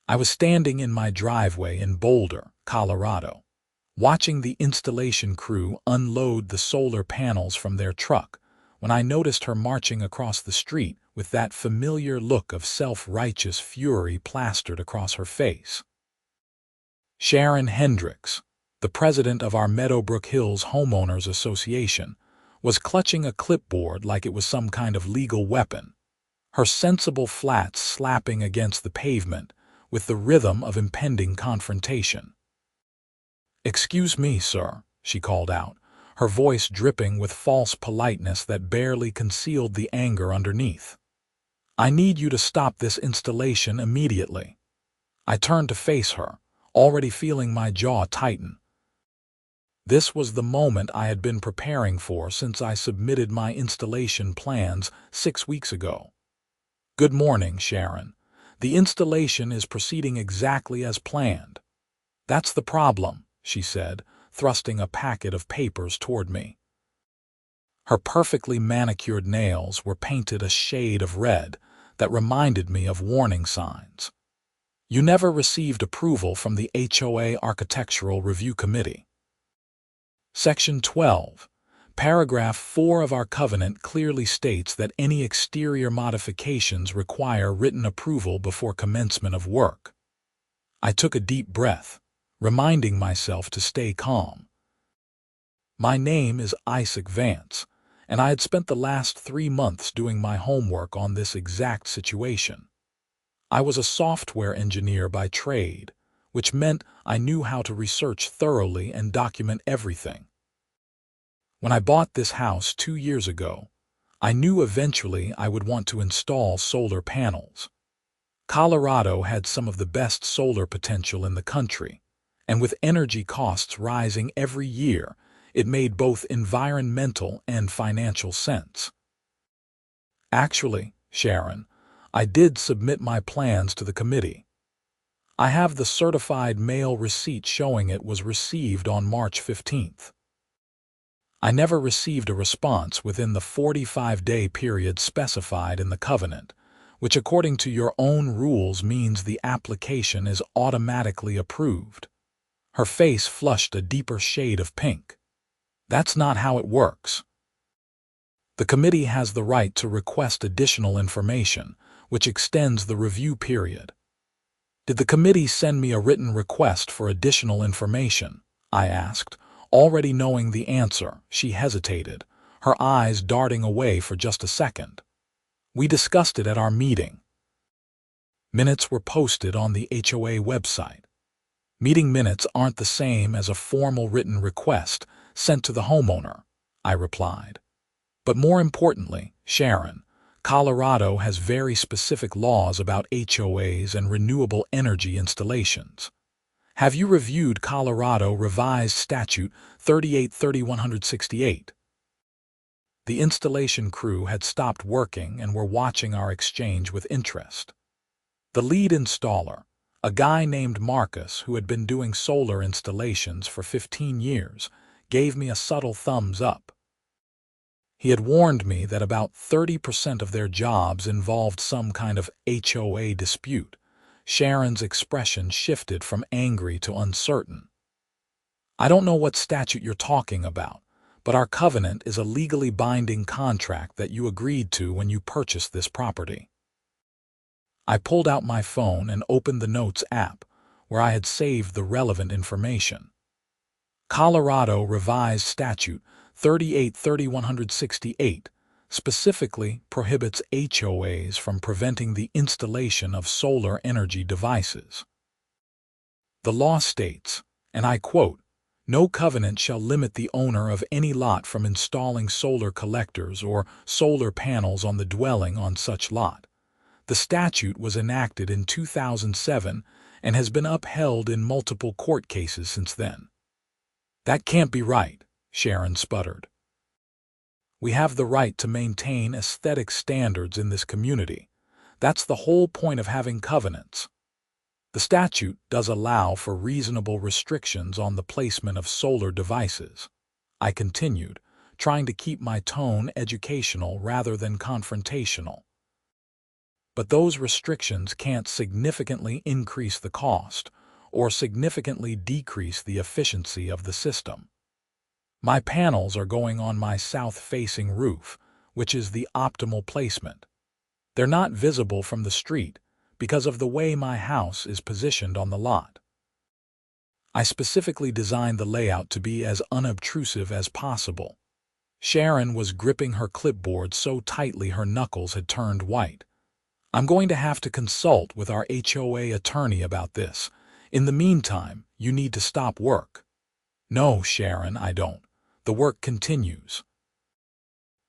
I was standing in my driveway in Boulder, Colorado, watching the installation crew unload the solar panels from their truck when I noticed her marching across the street with that familiar look of self-righteous fury plastered across her face. Sharon Hendricks, the president of our Meadowbrook Hills Homeowners Association, was clutching a clipboard like it was some kind of legal weapon, her sensible flats slapping against the pavement with the rhythm of impending confrontation. "Excuse me, sir," she called out, her voice dripping with false politeness that barely concealed the anger underneath. "I need you to stop this installation immediately." I turned to face her, already feeling my jaw tighten. This was the moment I had been preparing for since I submitted my installation plans 6 weeks ago. "Good morning, Sharon. The installation is proceeding exactly as planned." "That's the problem," she said, thrusting a packet of papers toward me. Her perfectly manicured nails were painted a shade of red that reminded me of warning signs. "You never received approval from the HOA Architectural Review Committee." Section 12, Paragraph 4 of our covenant clearly states that any exterior modifications require written approval before commencement of work. I took a deep breath, reminding myself to stay calm. My name is Isaac Vance, and I had spent the last 3 months doing my homework on this exact situation. I was a software engineer by trade, which meant I knew how to research thoroughly and document everything. When I bought this house 2 years ago, I knew eventually I would want to install solar panels. Colorado had some of the best solar potential in the country, and with energy costs rising every year, it made both environmental and financial sense. Actually, Sharon, I did submit my plans to the committee. I have the certified mail receipt showing it was received on March 15th. I never received a response within the 45-day period specified in the covenant, which according to your own rules means the application is automatically approved. Her face flushed a deeper shade of pink. "That's not how it works. The committee has the right to request additional information, which extends the review period." "Did the committee send me a written request for additional information?" I asked. Already knowing the answer, she hesitated, her eyes darting away for just a second. "We discussed it at our meeting." Minutes were posted on the HOA website. Meeting minutes aren't the same as a formal written request sent to the homeowner, I replied. "But more importantly, Sharon, Colorado has very specific laws about HOAs and renewable energy installations. Have you reviewed Colorado Revised Statute 38-3168? The installation crew had stopped working and were watching our exchange with interest. The lead installer, a guy named Marcus who had been doing solar installations for 15 years, gave me a subtle thumbs up. He had warned me that about 30% of their jobs involved some kind of HOA dispute. Sharon's expression shifted from angry to uncertain. "I don't know what statute you're talking about, but our covenant is a legally binding contract that you agreed to when you purchased this property." I pulled out my phone and opened the Notes app, where I had saved the relevant information. Colorado Revised Statute 38-3168 specifically prohibits HOAs from preventing the installation of solar energy devices. The law states, and I quote, "No covenant shall limit the owner of any lot from installing solar collectors or solar panels on the dwelling on such lot." The statute was enacted in 2007 and has been upheld in multiple court cases since then. "That can't be right," Sharon sputtered. "We have the right to maintain aesthetic standards in this community. That's the whole point of having covenants. The statute does allow for reasonable restrictions on the placement of solar devices," I continued, trying to keep my tone educational rather than confrontational. but those restrictions can't significantly increase the cost or significantly decrease the efficiency of the system. My panels are going on my south-facing roof, which is the optimal placement. They're not visible from the street because of the way my house is positioned on the lot. I specifically designed the layout to be as unobtrusive as possible. Sharon was gripping her clipboard so tightly her knuckles had turned white. I'm going to have to consult with our HOA attorney about this. In the meantime, you need to stop work. No, Sharon, I don't. The work continues.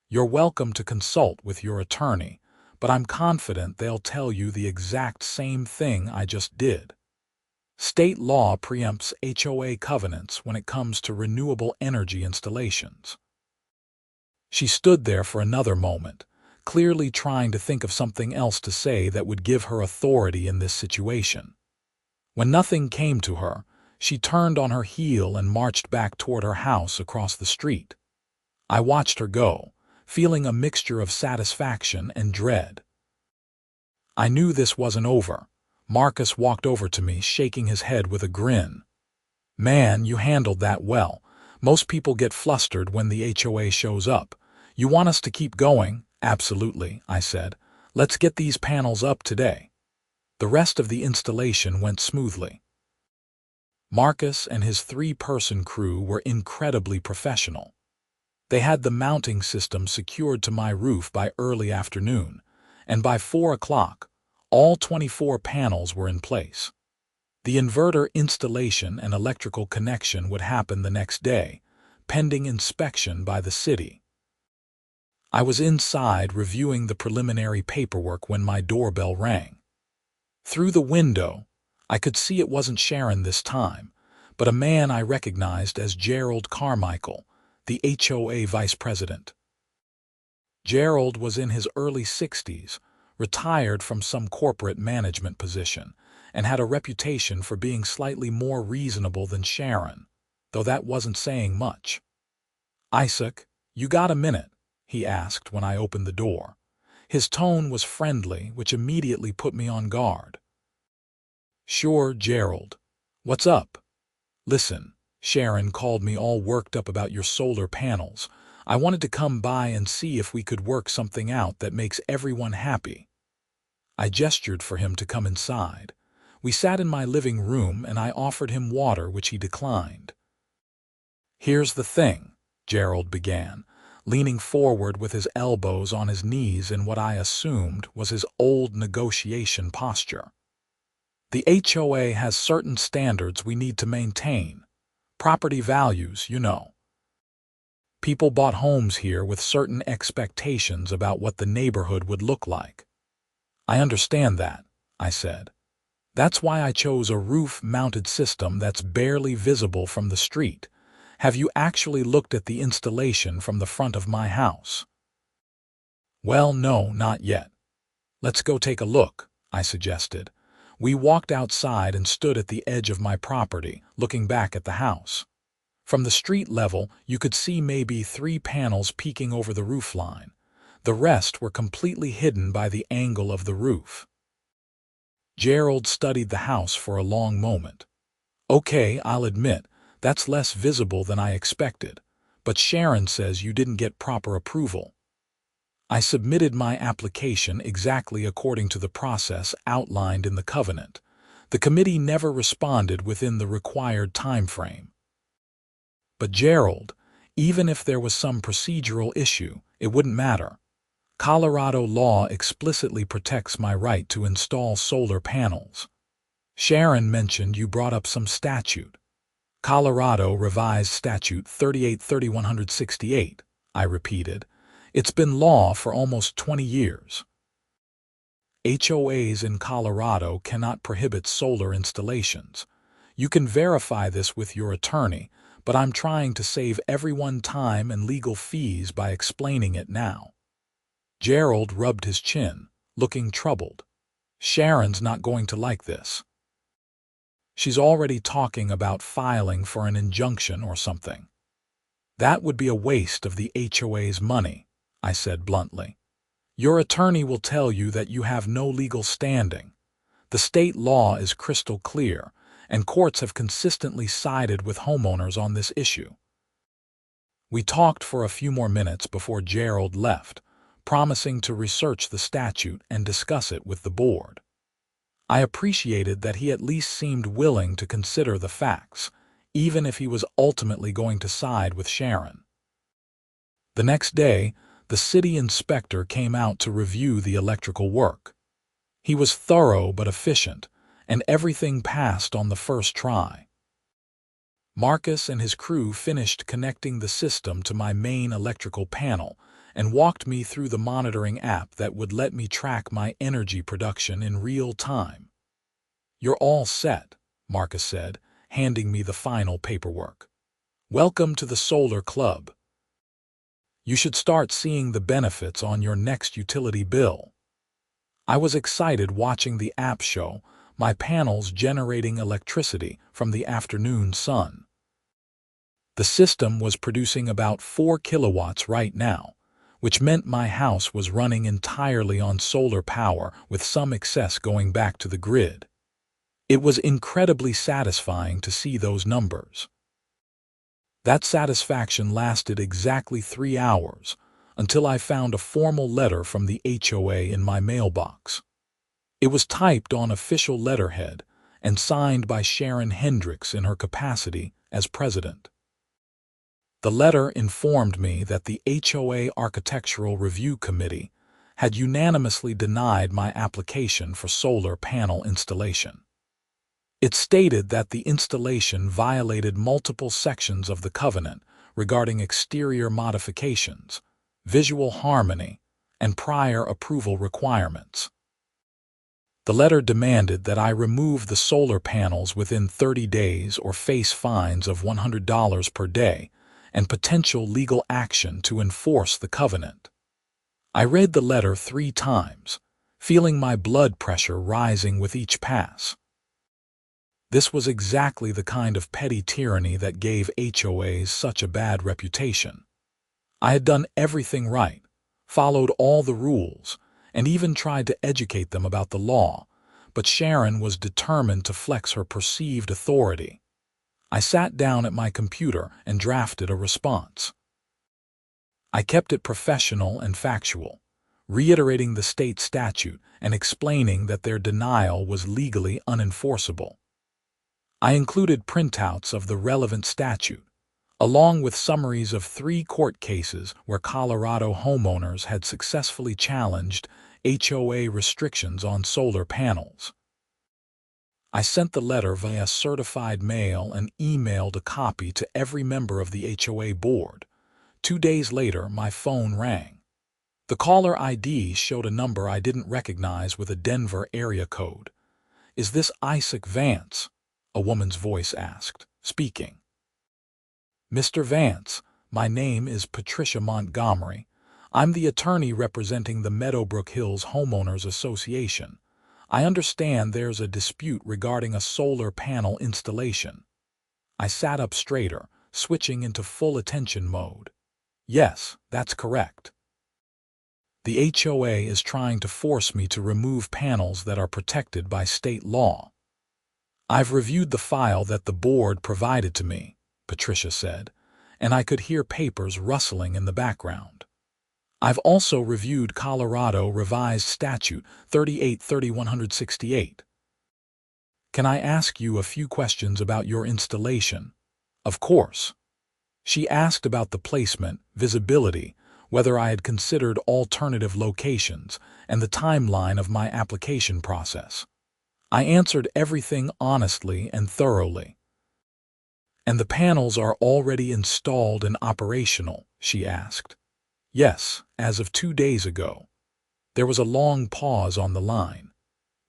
You're welcome to consult with your attorney, but I'm confident they'll tell you the exact same thing I just did. State law preempts HOA covenants when it comes to renewable energy installations. She stood there for another moment, clearly trying to think of something else to say that would give her authority in this situation. When nothing came to her, she turned on her heel and marched back toward her house across the street. I watched her go, feeling a mixture of satisfaction and dread. I knew this wasn't over. Marcus walked over to me, shaking his head with a grin. Man, you handled that well. Most people get flustered when the HOA shows up. You want us to keep going? Absolutely, I said. Let's get these panels up today. The rest of the installation went smoothly. Marcus and his 3-person crew were incredibly professional. They had the mounting system secured to my roof by early afternoon, and by 4 o'clock, all 24 panels were in place. The inverter installation and electrical connection would happen the next day, pending inspection by the city. I was inside reviewing the preliminary paperwork when my doorbell rang. Through the window, I could see it wasn't Sharon this time, but a man I recognized as Gerald Carmichael, the HOA vice president. Gerald was in his early 60s, retired from some corporate management position, and had a reputation for being slightly more reasonable than Sharon, though that wasn't saying much. "Isaac, you got a minute?" he asked when I opened the door. His tone was friendly, which immediately put me on guard. "Sure, Gerald. What's up?" "Listen, Sharon called me all worked up about your solar panels. I wanted to come by and see if we could work something out that makes everyone happy." I gestured for him to come inside. We sat in my living room and I offered him water, which he declined. "Here's the thing," Gerald began, leaning forward with his elbows on his knees in what I assumed was his old negotiation posture. "The HOA has certain standards we need to maintain. Property values, you know. People bought homes here with certain expectations about what the neighborhood would look like." "I understand that," I said. "That's why I chose a roof-mounted system that's barely visible from the street. Have you actually looked at the installation from the front of my house?" "Well, no, not yet. Let's go take a look," I suggested. We walked outside and stood at the edge of my property, looking back at the house. From the street level, you could see maybe 3 panels peeking over the roofline. The rest were completely hidden by the angle of the roof. Gerald studied the house for a long moment. "Okay, I'll admit, that's less visible than I expected, but Sharon says you didn't get proper approval." I submitted my application exactly according to the process outlined in the covenant. The committee never responded within the required time frame. "But Gerald, even if there was some procedural issue, it wouldn't matter. Colorado law explicitly protects my right to install solar panels." Sharon mentioned you brought up some statute. "Colorado Revised Statute 38-3168, I repeated. "It's been law for almost 20 years. HOAs in Colorado cannot prohibit solar installations. You can verify this with your attorney, but I'm trying to save everyone time and legal fees by explaining it now." Gerald rubbed his chin, looking troubled. "Sharon's not going to like this. She's already talking about filing for an injunction or something." "That would be a waste of the HOA's money," I said bluntly. Your attorney will tell you that you have no legal standing. The state law is crystal clear, and courts have consistently sided with homeowners on this issue. We talked for a few more minutes before Gerald left, promising to research the statute and discuss it with the board. I appreciated that he at least seemed willing to consider the facts, even if he was ultimately going to side with Sharon. The next day, the city inspector came out to review the electrical work. He was thorough but efficient, and everything passed on the first try. Marcus and his crew finished connecting the system to my main electrical panel and walked me through the monitoring app that would let me track my energy production in real time. "You're all set," Marcus said, handing me the final paperwork. "Welcome to the Solar Club. You should start seeing the benefits on your next utility bill." I was excited watching the app show my panels generating electricity from the afternoon sun. The system was producing about 4 kilowatts right now, which meant my house was running entirely on solar power with some excess going back to the grid. It was incredibly satisfying to see those numbers. That satisfaction lasted exactly 3 hours, until I found a formal letter from the HOA in my mailbox. It was typed on official letterhead and signed by Sharon Hendricks in her capacity as president. The letter informed me that the HOA Architectural Review Committee had unanimously denied my application for solar panel installation. It stated that the installation violated multiple sections of the covenant regarding exterior modifications, visual harmony, and prior approval requirements. The letter demanded that I remove the solar panels within 30 days or face fines of $100 per day and potential legal action to enforce the covenant. I read the letter 3 times, feeling my blood pressure rising with each pass. This was exactly the kind of petty tyranny that gave HOAs such a bad reputation. I had done everything right, followed all the rules, and even tried to educate them about the law, but Sharon was determined to flex her perceived authority. I sat down at my computer and drafted a response. I kept it professional and factual, reiterating the state statute and explaining that their denial was legally unenforceable. I included printouts of the relevant statute, along with summaries of 3 court cases where Colorado homeowners had successfully challenged HOA restrictions on solar panels. I sent the letter via certified mail and emailed a copy to every member of the HOA board. 2 days later, my phone rang. The caller ID showed a number I didn't recognize with a Denver area code. "Is this Isaac Vance?" a woman's voice asked, speaking. "Mr. Vance, my name is Patricia Montgomery. I'm the attorney representing the Meadowbrook Hills Homeowners Association. I understand there's a dispute regarding a solar panel installation." I sat up straighter, switching into full attention mode. "Yes, that's correct. The HOA is trying to force me to remove panels that are protected by state law. I've reviewed the file that the board provided to me," Patricia said, and I could hear papers rustling in the background. "I've also reviewed Colorado Revised Statute 38-3168. Can I ask you a few questions about your installation?" "Of course." She asked about the placement, visibility, whether I had considered alternative locations, and the timeline of my application process. I answered everything honestly and thoroughly. "And the panels are already installed and operational?" she asked. "Yes, as of 2 days ago." There was a long pause on the line.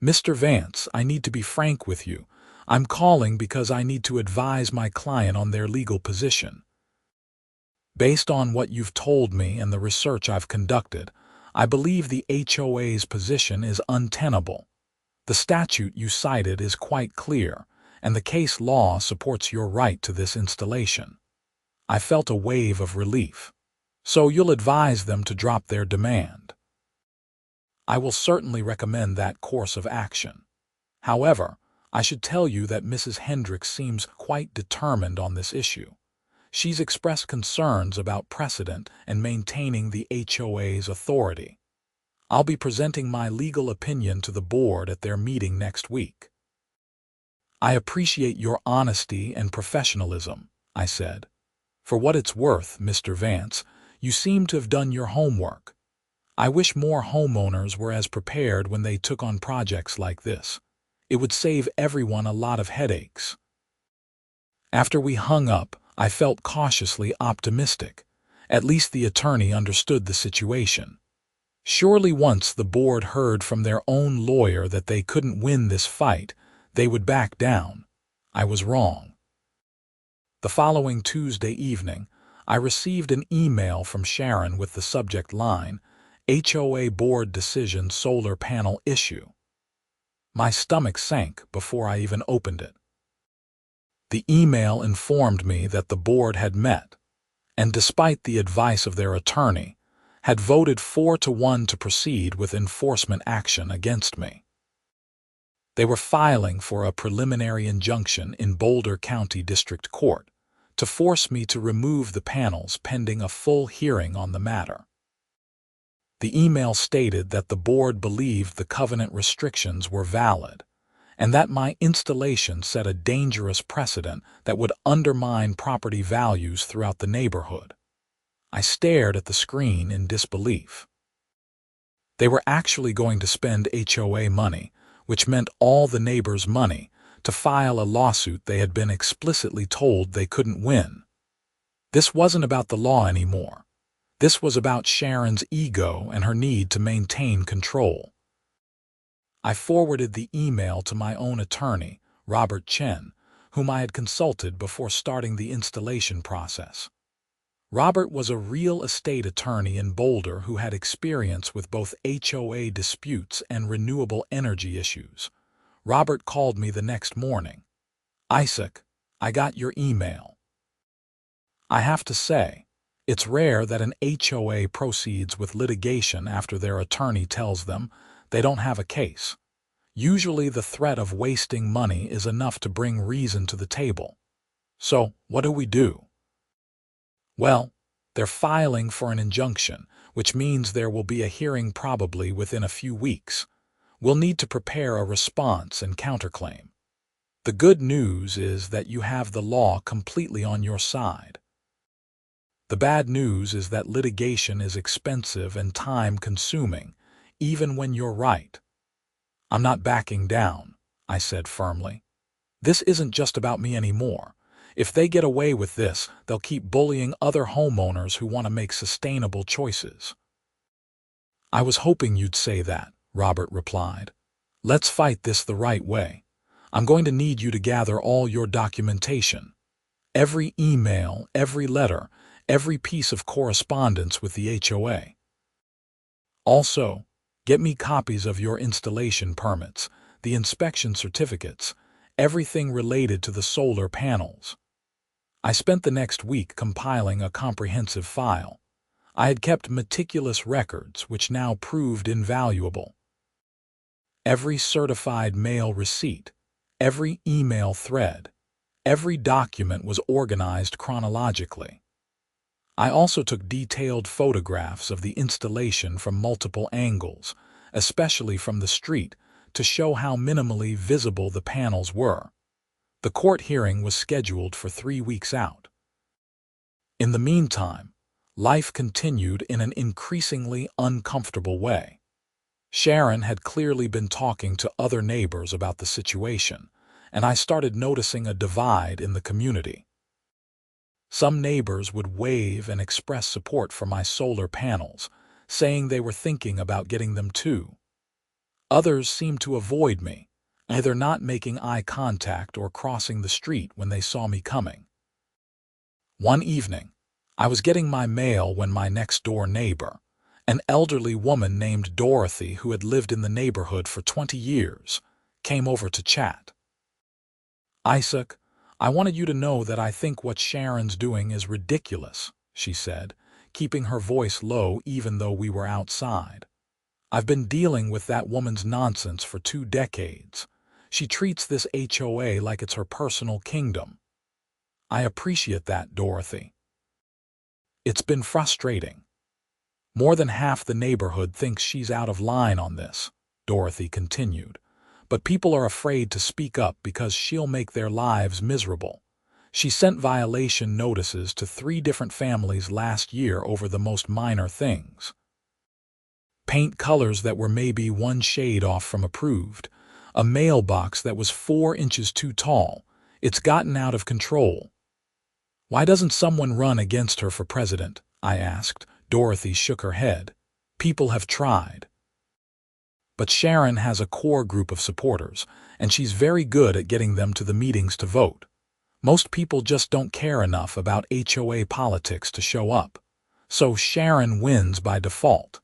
"Mr. Vance, I need to be frank with you. I'm calling because I need to advise my client on their legal position. Based on what you've told me and the research I've conducted, I believe the HOA's position is untenable. The statute you cited is quite clear, and the case law supports your right to this installation." I felt a wave of relief. "So you'll advise them to drop their demand?" I will certainly recommend that course of action. However, I should tell you that Mrs. Hendricks seems quite determined on this issue. She's expressed concerns about precedent and maintaining the HOA's authority. I'll be presenting my legal opinion to the board at their meeting next week. I appreciate your honesty and professionalism, I said. For what it's worth, Mr. Vance, you seem to have done your homework. I wish more homeowners were as prepared when they took on projects like this. It would save everyone a lot of headaches. After we hung up, I felt cautiously optimistic. At least the attorney understood the situation. Surely once the board heard from their own lawyer that they couldn't win this fight, they would back down. I was wrong. The following Tuesday evening, I received an email from Sharon with the subject line, HOA Board Decision Solar Panel Issue. My stomach sank before I even opened it. The email informed me that the board had met, and despite the advice of their attorney, had voted 4-1 to proceed with enforcement action against me. They were filing for a preliminary injunction in Boulder County District Court to force me to remove the panels pending a full hearing on the matter. The email stated that the board believed the covenant restrictions were valid, and that my installation set a dangerous precedent that would undermine property values throughout the neighborhood. I stared at the screen in disbelief. They were actually going to spend HOA money, which meant all the neighbors' money, to file a lawsuit they had been explicitly told they couldn't win. This wasn't about the law anymore. This was about Sharon's ego and her need to maintain control. I forwarded the email to my own attorney, Robert Chen, whom I had consulted before starting the installation process. Robert was a real estate attorney in Boulder who had experience with both HOA disputes and renewable energy issues. Robert called me the next morning. "Isaac, I got your email. I have to say, it's rare that an HOA proceeds with litigation after their attorney tells them they don't have a case. Usually the threat of wasting money is enough to bring reason to the table. So, what do we do?" "Well, they're filing for an injunction, which means there will be a hearing probably within a few weeks. We'll need to prepare a response and counterclaim. The good news is that you have the law completely on your side. The bad news is that litigation is expensive and time-consuming, even when you're right." "I'm not backing down," I said firmly. "This isn't just about me anymore. If they get away with this, they'll keep bullying other homeowners who want to make sustainable choices." "I was hoping you'd say that," Robert replied. "Let's fight this the right way. I'm going to need you to gather all your documentation. Every email, every letter, every piece of correspondence with the HOA. Also, get me copies of your installation permits, the inspection certificates, everything related to the solar panels." I spent the next week compiling a comprehensive file. I had kept meticulous records which now proved invaluable. Every certified mail receipt, every email thread, every document was organized chronologically. I also took detailed photographs of the installation from multiple angles, especially from the street, to show how minimally visible the panels were. The court hearing was scheduled for 3 weeks out. In the meantime, life continued in an increasingly uncomfortable way. Sharon had clearly been talking to other neighbors about the situation, and I started noticing a divide in the community. Some neighbors would wave and express support for my solar panels, saying they were thinking about getting them too. Others seemed to avoid me, either not making eye contact or crossing the street when they saw me coming. One evening, I was getting my mail when my next-door neighbor, an elderly woman named Dorothy who had lived in the neighborhood for 20 years, came over to chat. "Isaac, I wanted you to know that I think what Sharon's doing is ridiculous," she said, keeping her voice low even though we were outside. I've been dealing with that woman's nonsense for 2 decades. She treats this HOA like it's her personal kingdom. I appreciate that, Dorothy. It's been frustrating. More than half the neighborhood thinks she's out of line on this, Dorothy continued. But people are afraid to speak up because she'll make their lives miserable. She sent violation notices to 3 different families last year over the most minor things. Paint colors that were maybe 1 shade off from approved. A mailbox that was 4 inches too tall. It's gotten out of control. Why doesn't someone run against her for president? I asked. Dorothy shook her head. People have tried. But Sharon has a core group of supporters, and she's very good at getting them to the meetings to vote. Most people just don't care enough about HOA politics to show up. So Sharon wins by default.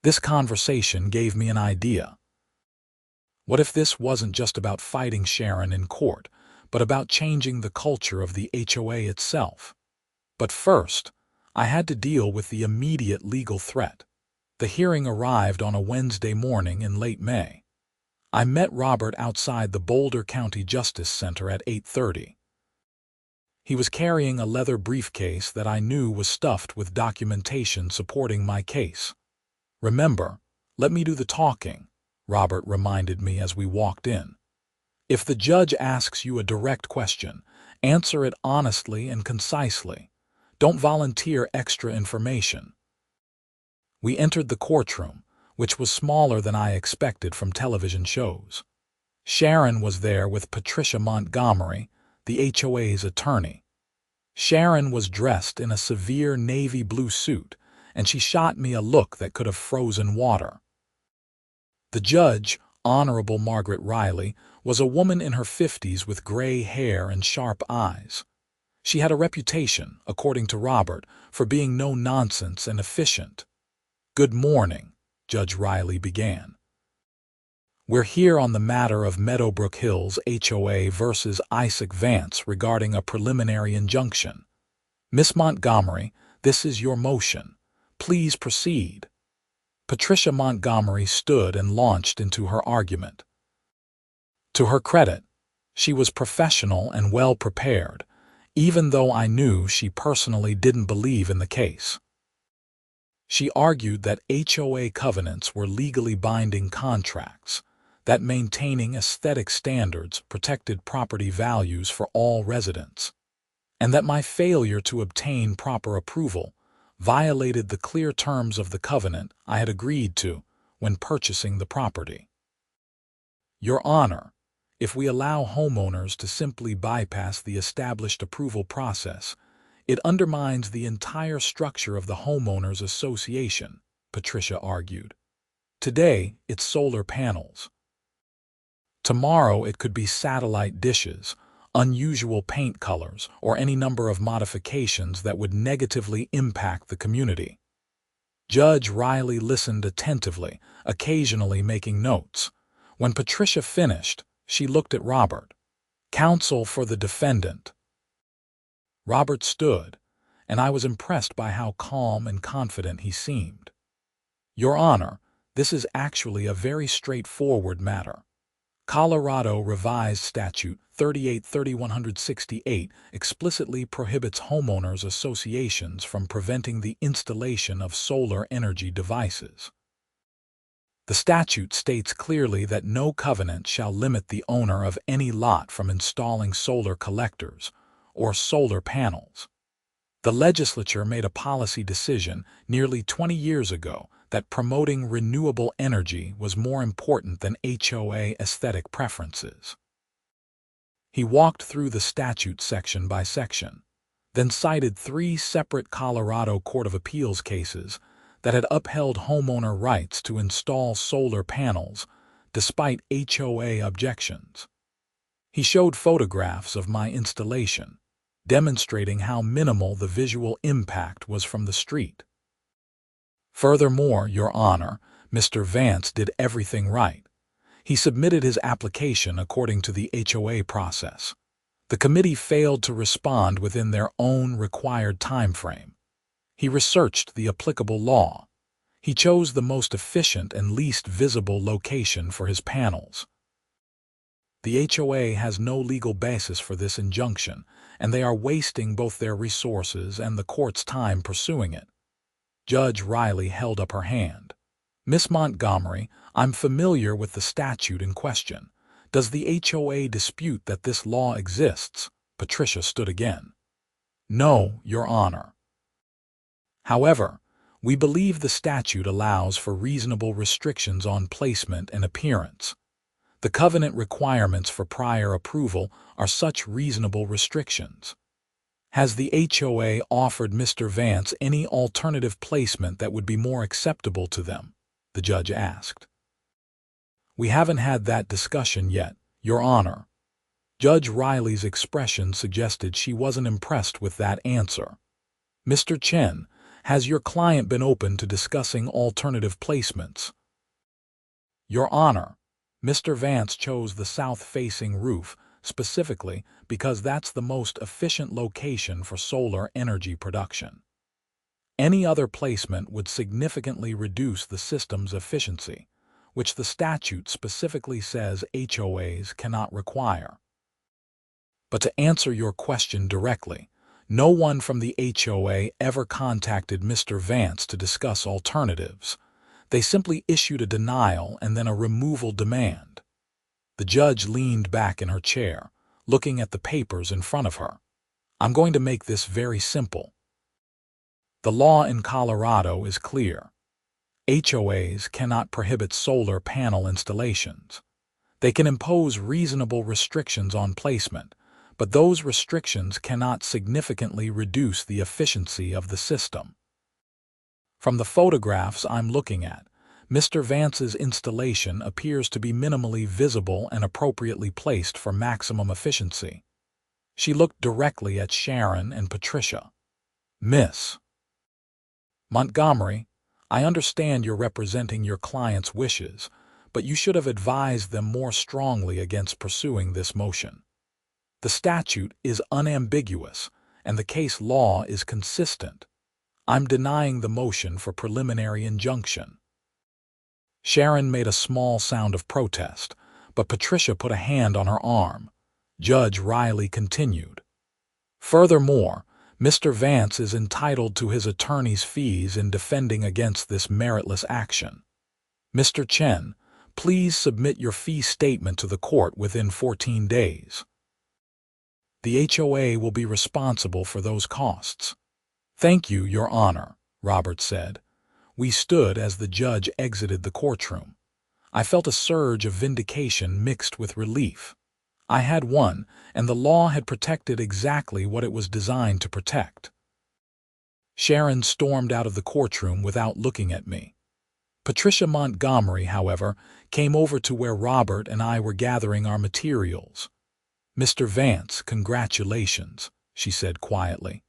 This conversation gave me an idea. What if this wasn't just about fighting Sharon in court, but about changing the culture of the HOA itself? But first, I had to deal with the immediate legal threat. The hearing arrived on a Wednesday morning in late May. I met Robert outside the Boulder County Justice Center at 8:30. He was carrying a leather briefcase that I knew was stuffed with documentation supporting my case. "Remember, let me do the talking," Robert reminded me as we walked in. "If the judge asks you a direct question, answer it honestly and concisely. Don't volunteer extra information." We entered the courtroom, which was smaller than I expected from television shows. Sharon was there with Patricia Montgomery, the HOA's attorney. Sharon was dressed in a severe navy blue suit, and she shot me a look that could have frozen water. The judge, Honorable Margaret Riley, was a woman in her 50s with gray hair and sharp eyes. She had a reputation, according to Robert, for being no-nonsense and efficient. "Good morning," Judge Riley began. "We're here on the matter of Meadowbrook Hills HOA versus Isaac Vance regarding a preliminary injunction. Miss Montgomery, this is your motion. Please proceed." Patricia Montgomery stood and launched into her argument. To her credit, she was professional and well-prepared, even though I knew she personally didn't believe in the case. She argued that HOA covenants were legally binding contracts, that maintaining aesthetic standards protected property values for all residents, and that my failure to obtain proper approval violated the clear terms of the covenant I had agreed to when purchasing the property. "Your Honor, if we allow homeowners to simply bypass the established approval process, it undermines the entire structure of the homeowners association," Patricia argued. "Today, it's solar panels. Tomorrow it could be satellite dishes, unusual paint colors, or any number of modifications that would negatively impact the community." Judge Riley listened attentively, occasionally making notes. When Patricia finished, she looked at Robert. "Counsel for the defendant." Robert stood, and I was impressed by how calm and confident he seemed. "Your Honor, this is actually a very straightforward matter. Colorado Revised Statute 38-3168 explicitly prohibits homeowners associations from preventing the installation of solar energy devices. The statute states clearly that no covenant shall limit the owner of any lot from installing solar collectors or solar panels. The legislature made a policy decision nearly 20 years ago that promoting renewable energy was more important than HOA aesthetic preferences. He walked through the statute section by section, then cited 3 separate Colorado Court of Appeals cases that had upheld homeowner rights to install solar panels despite HOA objections. He showed photographs of my installation, demonstrating how minimal the visual impact was from the street. "Furthermore, Your Honor, Mr. Vance did everything right. He submitted his application according to the HOA process. The committee failed to respond within their own required time frame. He researched the applicable law. He chose the most efficient and least visible location for his panels. The HOA has no legal basis for this injunction, and they are wasting both their resources and the court's time pursuing it. Judge Riley held up her hand. Miss Montgomery, I'm familiar with the statute in question. Does the HOA dispute that this law exists? Patricia stood again. No, Your Honor. However, we believe the statute allows for reasonable restrictions on placement and appearance. The covenant requirements for prior approval are such reasonable restrictions. Has the HOA offered Mr. Vance any alternative placement that would be more acceptable to them? The judge asked. We haven't had that discussion yet, Your Honor. Judge Riley's expression suggested she wasn't impressed with that answer. Mr. Chen, has your client been open to discussing alternative placements? Your Honor, Mr. Vance chose the south-facing roof specifically because that's the most efficient location for solar energy production. Any other placement would significantly reduce the system's efficiency, which the statute specifically says HOAs cannot require. But to answer your question directly, no one from the HOA ever contacted Mr. Vance to discuss alternatives. They simply issued a denial and then a removal demand. The judge leaned back in her chair, looking at the papers in front of her. I'm going to make this very simple. The law in Colorado is clear. HOAs cannot prohibit solar panel installations. They can impose reasonable restrictions on placement, but those restrictions cannot significantly reduce the efficiency of the system. From the photographs I'm looking at, Mr. Vance's installation appears to be minimally visible and appropriately placed for maximum efficiency. She looked directly at Sharon and Patricia. Miss Montgomery, I understand you're representing your client's wishes, but you should have advised them more strongly against pursuing this motion. The statute is unambiguous, and the case law is consistent. I'm denying the motion for preliminary injunction. Sharon made a small sound of protest, but Patricia put a hand on her arm. Judge Riley continued. Furthermore, Mr. Vance is entitled to his attorney's fees in defending against this meritless action. Mr. Chen, please submit your fee statement to the court within 14 days. The HOA will be responsible for those costs. Thank you, Your Honor, Robert said. We stood as the judge exited the courtroom. I felt a surge of vindication mixed with relief. I had won, and the law had protected exactly what it was designed to protect. Sharon stormed out of the courtroom without looking at me. Patricia Montgomery, however, came over to where Robert and I were gathering our materials. Mr. Vance, congratulations, she said quietly.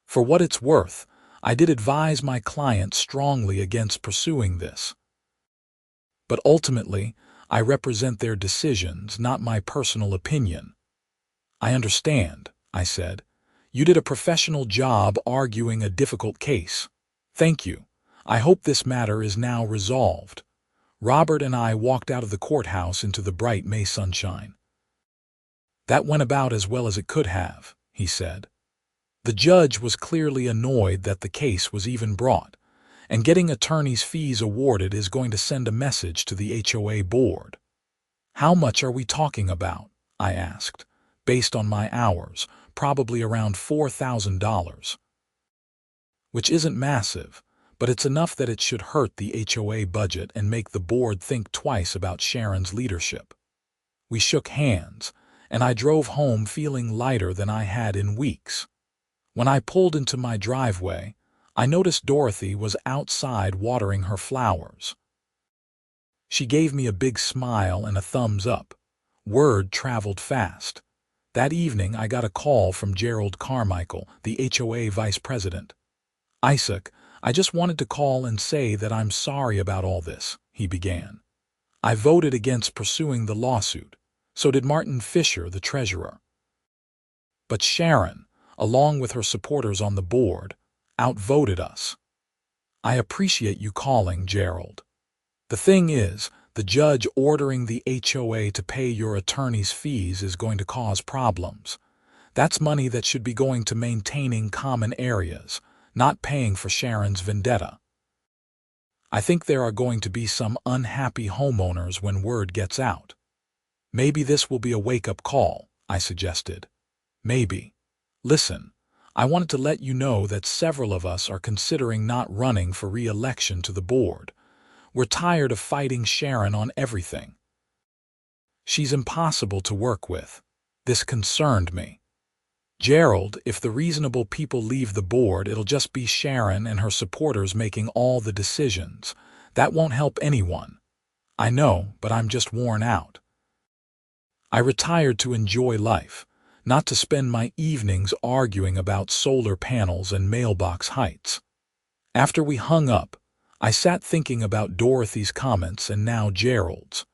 For what it's worth, I did advise my client strongly against pursuing this. But ultimately, I represent their decisions, not my personal opinion. I understand, I said. You did a professional job arguing a difficult case. Thank you. I hope this matter is now resolved. Robert and I walked out of the courthouse into the bright May sunshine. That went about as well as it could have, he said. The judge was clearly annoyed that the case was even brought, and getting attorney's fees awarded is going to send a message to the HOA board. How much are we talking about? I asked. Based on my hours, probably around $4,000. Which isn't massive, but it's enough that it should hurt the HOA budget and make the board think twice about Sharon's leadership. We shook hands, and I drove home feeling lighter than I had in weeks. When I pulled into my driveway, I noticed Dorothy was outside watering her flowers. She gave me a big smile and a thumbs up. Word traveled fast. That evening I got a call from Gerald Carmichael, the HOA vice president. Isaac, I just wanted to call and say that I'm sorry about all this, he began. I voted against pursuing the lawsuit. So did Martin Fisher, the treasurer. But Sharon, along with her supporters on the board, outvoted us. I appreciate you calling, Gerald. The thing is, the judge ordering the HOA to pay your attorney's fees is going to cause problems. That's money that should be going to maintaining common areas, not paying for Sharon's vendetta. I think there are going to be some unhappy homeowners when word gets out. Maybe this will be a wake-up call, I suggested. Maybe. Listen, I wanted to let you know that several of us are considering not running for re-election to the board. We're tired of fighting Sharon on everything. She's impossible to work with. This concerned me. Gerald, if the reasonable people leave the board, it'll just be Sharon and her supporters making all the decisions. That won't help anyone. I know, but I'm just worn out. I retired to enjoy life, not to spend my evenings arguing about solar panels and mailbox heights. After we hung up, I sat thinking about Dorothy's comments and now Gerald's.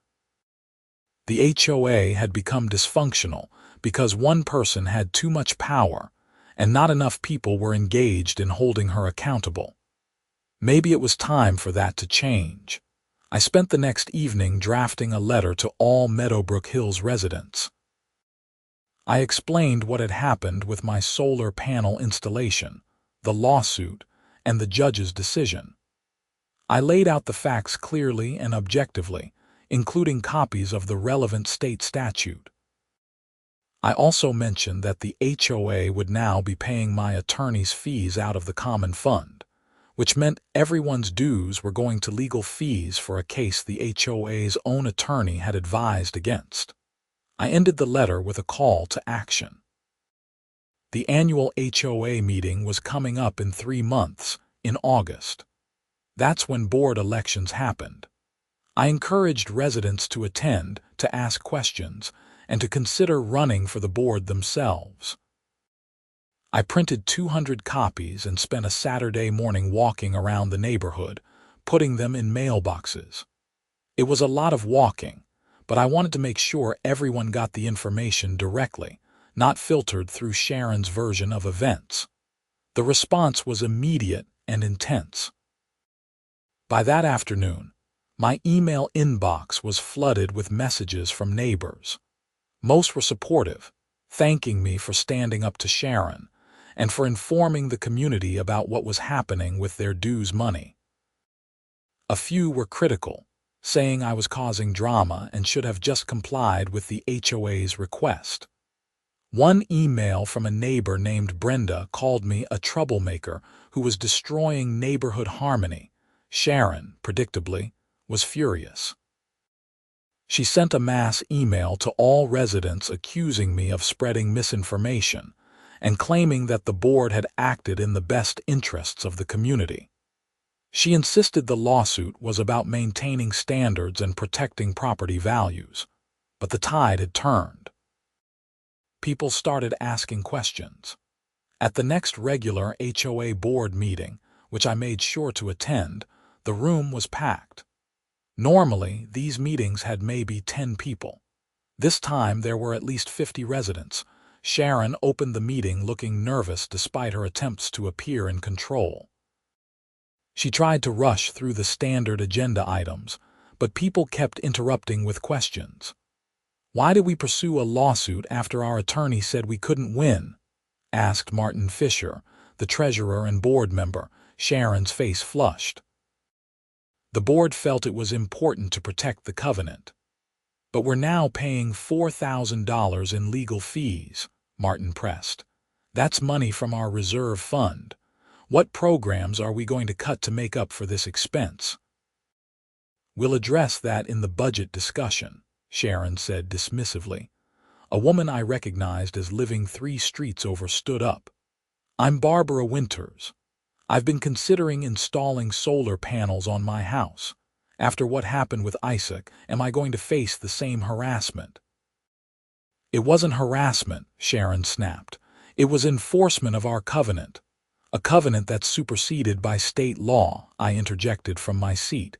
The HOA had become dysfunctional because one person had too much power and not enough people were engaged in holding her accountable. Maybe it was time for that to change. I spent the next evening drafting a letter to all Meadowbrook Hills residents. I explained what had happened with my solar panel installation, the lawsuit, and the judge's decision. I laid out the facts clearly and objectively, including copies of the relevant state statute. I also mentioned that the HOA would now be paying my attorney's fees out of the common fund, which meant everyone's dues were going to legal fees for a case the HOA's own attorney had advised against. I ended the letter with a call to action. The annual HOA meeting was coming up in 3 months, in August. That's when board elections happened. I encouraged residents to attend, to ask questions, and to consider running for the board themselves. I printed 200 copies and spent a Saturday morning walking around the neighborhood, putting them in mailboxes. It was a lot of walking, but I wanted to make sure everyone got the information directly, not filtered through Sharon's version of events. The response was immediate and intense. By that afternoon, my email inbox was flooded with messages from neighbors. Most were supportive, thanking me for standing up to Sharon and for informing the community about what was happening with their dues money. A few were critical, saying I was causing drama and should have just complied with the HOA's request. One email from a neighbor named Brenda called me a troublemaker who was destroying neighborhood harmony. Sharon, predictably, was furious. She sent a mass email to all residents accusing me of spreading misinformation and claiming that the board had acted in the best interests of the community. She insisted the lawsuit was about maintaining standards and protecting property values, but the tide had turned. People started asking questions. At the next regular HOA board meeting, which I made sure to attend, the room was packed. Normally, these meetings had maybe 10 people. This time, there were at least 50 residents. Sharon opened the meeting looking nervous despite her attempts to appear in control. She tried to rush through the standard agenda items, but people kept interrupting with questions. "Why did we pursue a lawsuit after our attorney said we couldn't win?" asked Martin Fisher, the treasurer and board member. Sharon's face flushed. The board felt it was important to protect the covenant. "But we're now paying $4,000 in legal fees," Martin pressed. "That's money from our reserve fund. What programs are we going to cut to make up for this expense?" "We'll address that in the budget discussion," Sharon said dismissively. A woman I recognized as living 3 streets over stood up. "I'm Barbara Winters. I've been considering installing solar panels on my house. After what happened with Isaac, am I going to face the same harassment?" "It wasn't harassment," Sharon snapped. "It was enforcement of our covenant. A covenant that's superseded by state law," I interjected from my seat,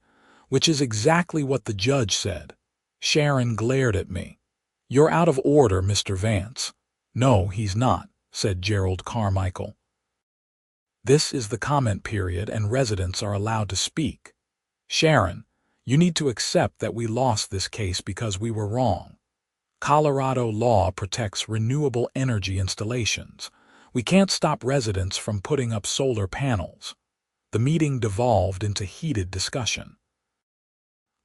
"which is exactly what the judge said." Sharon glared at me. "You're out of order, Mr. Vance." "No, he's not," said Gerald Carmichael. This is the comment period and residents are allowed to speak. Sharon, you need to accept that we lost this case because we were wrong. Colorado law protects renewable energy installations. We can't stop residents from putting up solar panels. The meeting devolved into heated discussion.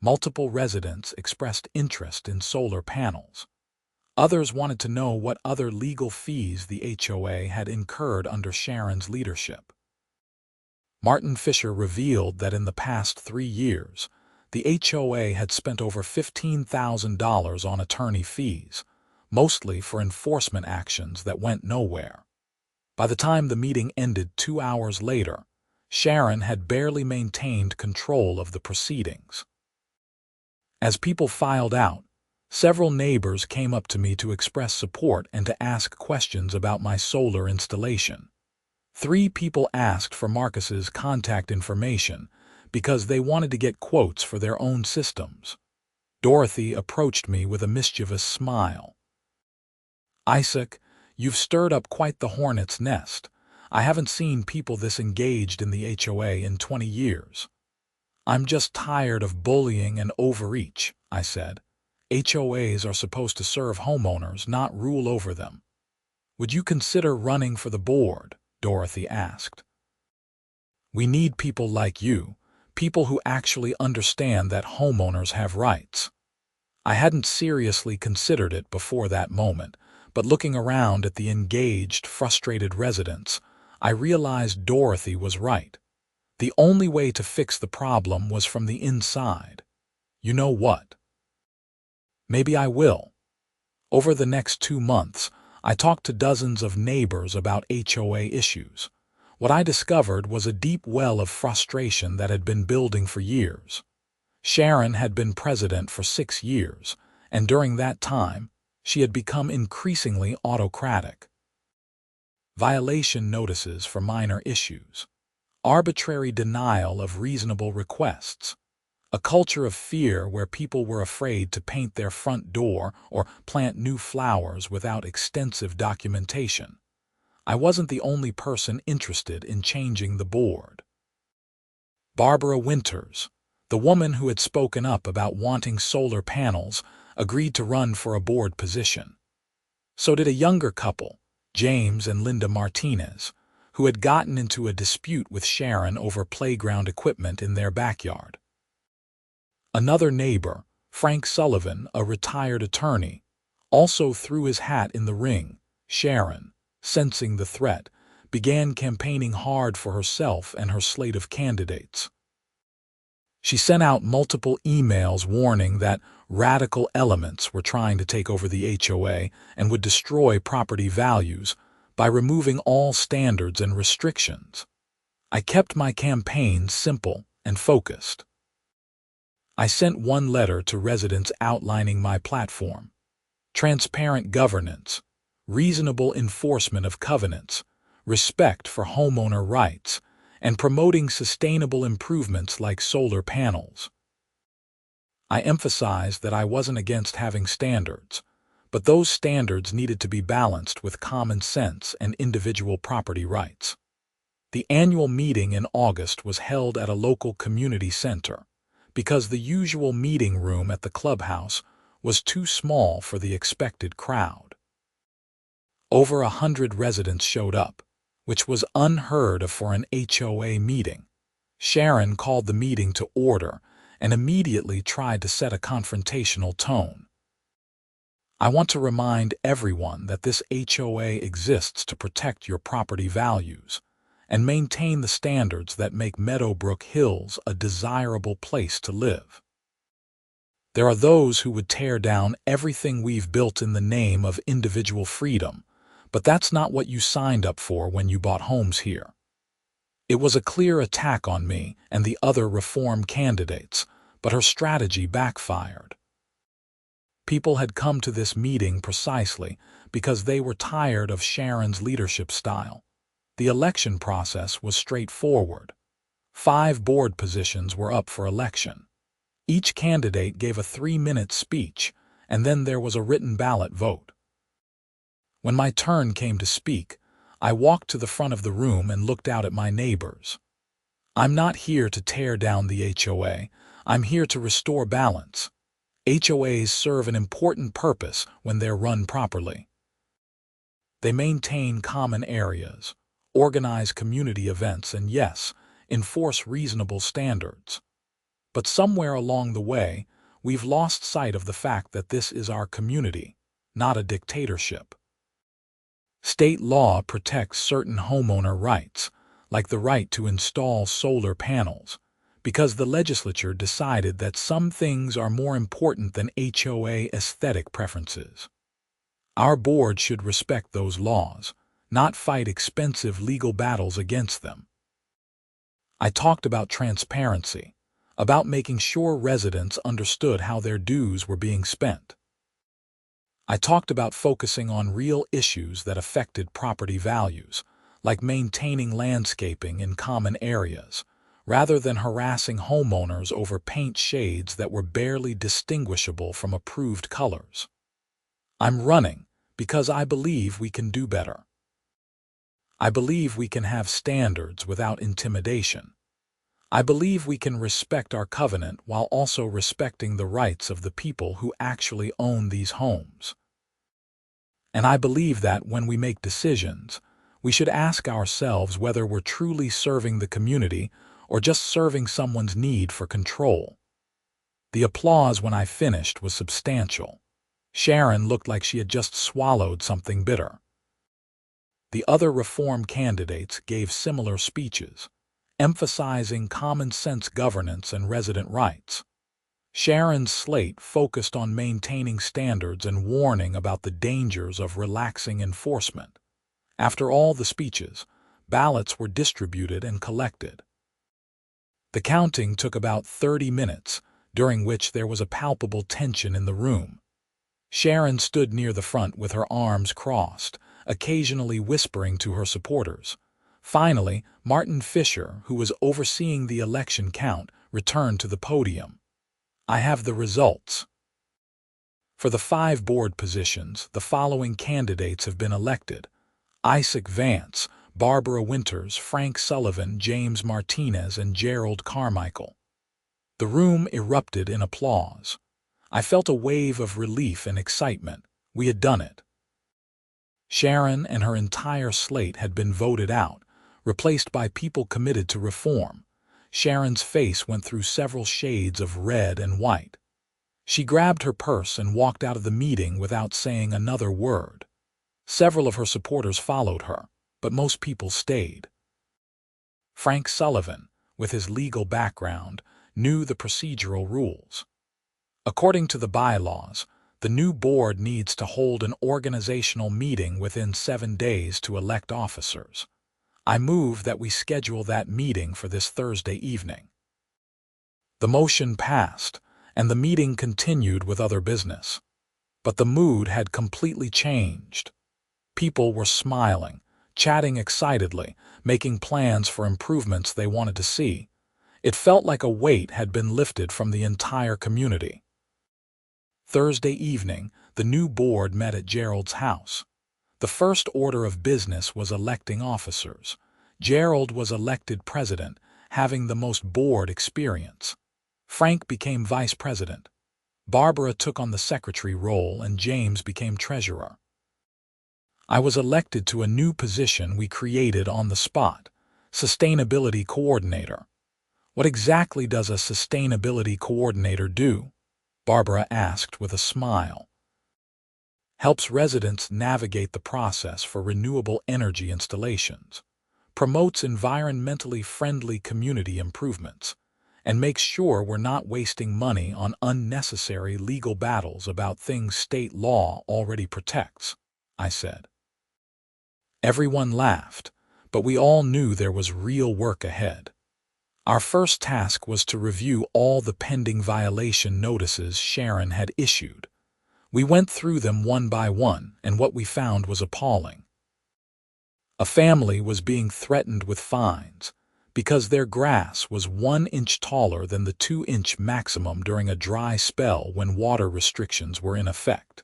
Multiple residents expressed interest in solar panels. Others wanted to know what other legal fees the HOA had incurred under Sharon's leadership. Martin Fisher revealed that in the past 3 years, the HOA had spent over $15,000 on attorney fees, mostly for enforcement actions that went nowhere. By the time the meeting ended 2 hours later, Sharon had barely maintained control of the proceedings. As people filed out, several neighbors came up to me to express support and to ask questions about my solar installation. 3 people asked for Marcus's contact information because they wanted to get quotes for their own systems. Dorothy approached me with a mischievous smile. "Isaac, you've stirred up quite the hornet's nest. I haven't seen people this engaged in the HOA in 20 years. I'm just tired of bullying and overreach," I said. "HOAs are supposed to serve homeowners, not rule over them." "Would you consider running for the board?" Dorothy asked. "We need people like you, people who actually understand that homeowners have rights." I hadn't seriously considered it before that moment, but looking around at the engaged, frustrated residents, I realized Dorothy was right. The only way to fix the problem was from the inside. You know what? Maybe I will. Over the next 2 months, I talked to dozens of neighbors about HOA issues. What I discovered was a deep well of frustration that had been building for years. Sharon had been president for 6 years, and during that time, she had become increasingly autocratic. Violation notices for minor issues. Arbitrary denial of reasonable requests. A culture of fear where people were afraid to paint their front door or plant new flowers without extensive documentation. I wasn't the only person interested in changing the board. Barbara Winters, the woman who had spoken up about wanting solar panels, agreed to run for a board position. So did a younger couple, James and Linda Martinez, who had gotten into a dispute with Sharon over playground equipment in their backyard. Another neighbor, Frank Sullivan, a retired attorney, also threw his hat in the ring. Sharon, sensing the threat, began campaigning hard for herself and her slate of candidates. She sent out multiple emails warning that radical elements were trying to take over the HOA and would destroy property values by removing all standards and restrictions. I kept my campaign simple and focused. I sent one letter to residents outlining my platform: transparent governance, reasonable enforcement of covenants, respect for homeowner rights, and promoting sustainable improvements like solar panels. I emphasized that I wasn't against having standards, but those standards needed to be balanced with common sense and individual property rights. The annual meeting in August was held at a local community center because the usual meeting room at the clubhouse was too small for the expected crowd. Over 100 residents showed up, which was unheard of for an HOA meeting. Sharon called the meeting to order and immediately tried to set a confrontational tone. "I want to remind everyone that this HOA exists to protect your property values and maintain the standards that make Meadowbrook Hills a desirable place to live. There are those who would tear down everything we've built in the name of individual freedom, but that's not what you signed up for when you bought homes here." It was a clear attack on me and the other reform candidates, but her strategy backfired. People had come to this meeting precisely because they were tired of Sharon's leadership style. The election process was straightforward. 5 board positions were up for election. Each candidate gave a 3-minute speech, and then there was a written ballot vote. When my turn came to speak, I walked to the front of the room and looked out at my neighbors. I'm not here to tear down the HOA. I'm here to restore balance. HOAs serve an important purpose when they're run properly. They maintain common areas, organize community events, and yes, enforce reasonable standards. But somewhere along the way, we've lost sight of the fact that this is our community, not a dictatorship. State law protects certain homeowner rights, like the right to install solar panels, because the legislature decided that some things are more important than HOA aesthetic preferences. Our board should respect those laws, not fight expensive legal battles against them. I talked about transparency, about making sure residents understood how their dues were being spent. I talked about focusing on real issues that affected property values, like maintaining landscaping in common areas, rather than harassing homeowners over paint shades that were barely distinguishable from approved colors. I'm running because I believe we can do better. I believe we can have standards without intimidation. I believe we can respect our covenant while also respecting the rights of the people who actually own these homes. And I believe that when we make decisions, we should ask ourselves whether we're truly serving the community or just serving someone's need for control. The applause when I finished was substantial. Sharon looked like she had just swallowed something bitter. The other reform candidates gave similar speeches, emphasizing common-sense governance and resident rights. Sharon's slate focused on maintaining standards and warning about the dangers of relaxing enforcement. After all the speeches, ballots were distributed and collected. The counting took about 30 minutes, during which there was a palpable tension in the room. Sharon stood near the front with her arms crossed, occasionally whispering to her supporters. Finally, Martin Fisher, who was overseeing the election count, returned to the podium. I have the results. For the 5 board positions, the following candidates have been elected: Isaac Vance, Barbara Winters, Frank Sullivan, James Martinez, and Gerald Carmichael. The room erupted in applause. I felt a wave of relief and excitement. We had done it. Sharon and her entire slate had been voted out, replaced by people committed to reform. Sharon's face went through several shades of red and white. She grabbed her purse and walked out of the meeting without saying another word. Several of her supporters followed her, but most people stayed. Frank Sullivan, with his legal background, knew the procedural rules. According to the bylaws, the new board needs to hold an organizational meeting within 7 days to elect officers. I move that we schedule that meeting for this Thursday evening. The motion passed, and the meeting continued with other business. But the mood had completely changed. People were smiling, chatting excitedly, making plans for improvements they wanted to see. It felt like a weight had been lifted from the entire community. Thursday evening, the new board met at Gerald's house. The first order of business was electing officers. Gerald was elected president, having the most board experience. Frank became vice president. Barbara took on the secretary role and James became treasurer. I was elected to a new position we created on the spot, sustainability coordinator. What exactly does a sustainability coordinator do? Barbara asked with a smile. Helps residents navigate the process for renewable energy installations, promotes environmentally friendly community improvements, and makes sure we're not wasting money on unnecessary legal battles about things state law already protects, I said. Everyone laughed, but we all knew there was real work ahead. Our first task was to review all the pending violation notices Sharon had issued. We went through them one by one, and what we found was appalling. A family was being threatened with fines because their grass was 1 inch taller than the 2-inch maximum during a dry spell when water restrictions were in effect.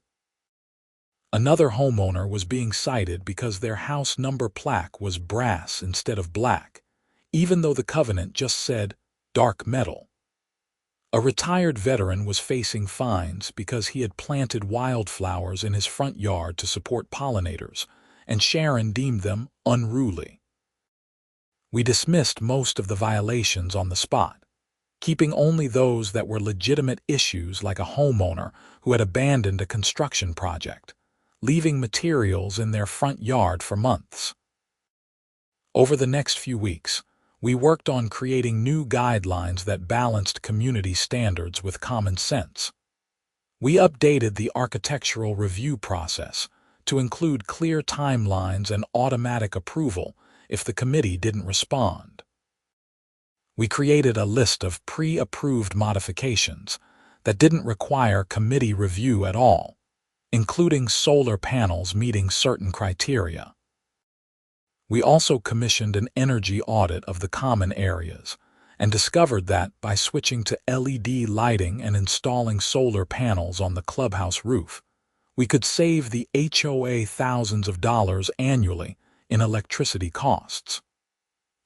Another homeowner was being cited because their house number plaque was brass instead of black, even though the covenant just said dark metal. A retired veteran was facing fines because he had planted wildflowers in his front yard to support pollinators, and Sharon deemed them unruly. We dismissed most of the violations on the spot, keeping only those that were legitimate issues, like a homeowner who had abandoned a construction project, leaving materials in their front yard for months. Over the next few weeks, we worked on creating new guidelines that balanced community standards with common sense. We updated the architectural review process to include clear timelines and automatic approval if the committee didn't respond. We created a list of pre-approved modifications that didn't require committee review at all, including solar panels meeting certain criteria. We also commissioned an energy audit of the common areas and discovered that by switching to LED lighting and installing solar panels on the clubhouse roof, we could save the HOA thousands of dollars annually in electricity costs.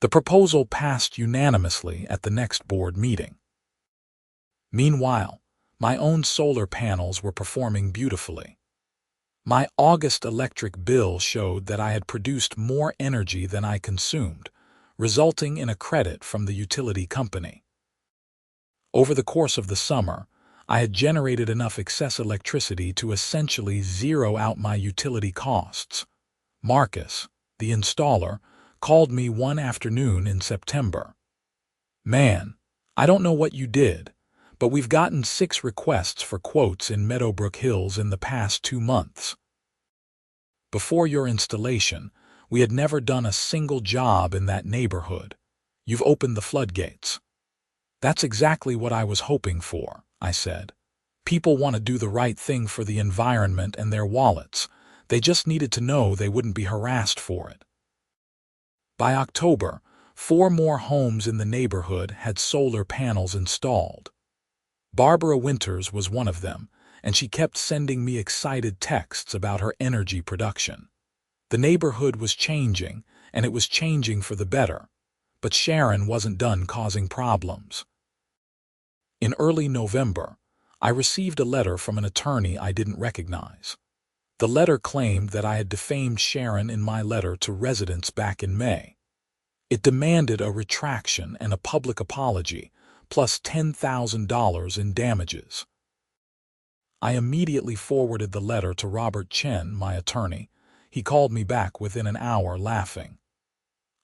The proposal passed unanimously at the next board meeting. Meanwhile, my own solar panels were performing beautifully. My August electric bill showed that I had produced more energy than I consumed, resulting in a credit from the utility company. Over the course of the summer, I had generated enough excess electricity to essentially zero out my utility costs. Marcus, the installer, called me one afternoon in September. "Man, I don't know what you did, but we've gotten 6 requests for quotes in Meadowbrook Hills in the past 2 months. Before your installation, we had never done a single job in that neighborhood. You've opened the floodgates." "That's exactly what I was hoping for," I said. "People want to do the right thing for the environment and their wallets. They just needed to know they wouldn't be harassed for it." By October, 4 more homes in the neighborhood had solar panels installed. Barbara Winters was one of them, and she kept sending me excited texts about her energy production. The neighborhood was changing, and it was changing for the better, but Sharon wasn't done causing problems. In early November, I received a letter from an attorney I didn't recognize. The letter claimed that I had defamed Sharon in my letter to residents back in May. It demanded a retraction and a public apology, plus $10,000 in damages. I immediately forwarded the letter to Robert Chen, my attorney. He called me back within an hour laughing.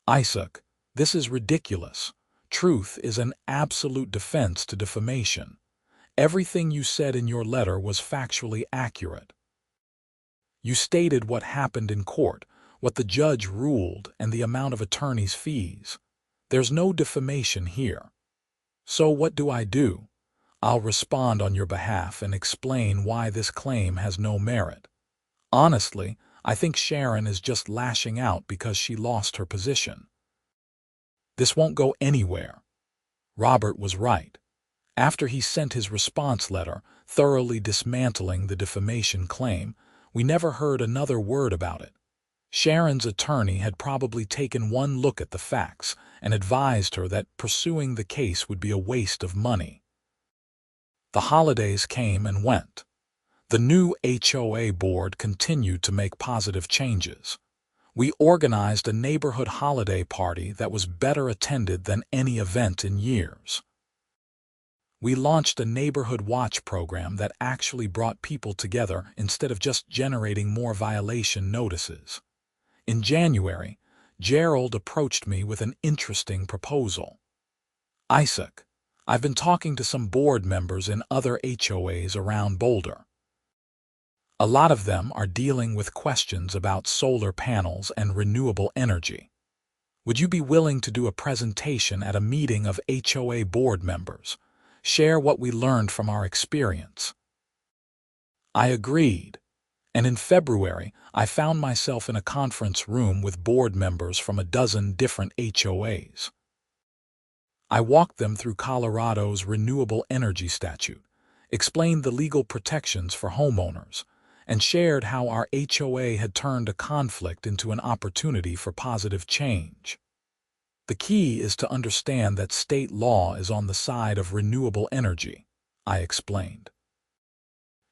"Isaac, this is ridiculous. Truth is an absolute defense to defamation. Everything you said in your letter was factually accurate. You stated what happened in court, what the judge ruled, and the amount of attorney's fees. There's no defamation here. So what do? I'll respond on your behalf and explain why this claim has no merit. Honestly, I think Sharon is just lashing out because she lost her position. This won't go anywhere." Robert was right. After he sent his response letter, thoroughly dismantling the defamation claim, we never heard another word about it. Sharon's attorney had probably taken one look at the facts and advised her that pursuing the case would be a waste of money. The holidays came and went. The new HOA board continued to make positive changes. We organized a neighborhood holiday party that was better attended than any event in years. We launched a neighborhood watch program that actually brought people together instead of just generating more violation notices. In January, Gerald approached me with an interesting proposal. "Isaac, I've been talking to some board members in other HOAs around Boulder. A lot of them are dealing with questions about solar panels and renewable energy. Would you be willing to do a presentation at a meeting of HOA board members, share what we learned from our experience?" I agreed, and in February I found myself in a conference room with board members from a dozen different HOAs. I walked them through Colorado's renewable energy statute, explained the legal protections for homeowners, and shared how our HOA had turned a conflict into an opportunity for positive change. The key is to understand that state law is on the side of renewable energy, I explained.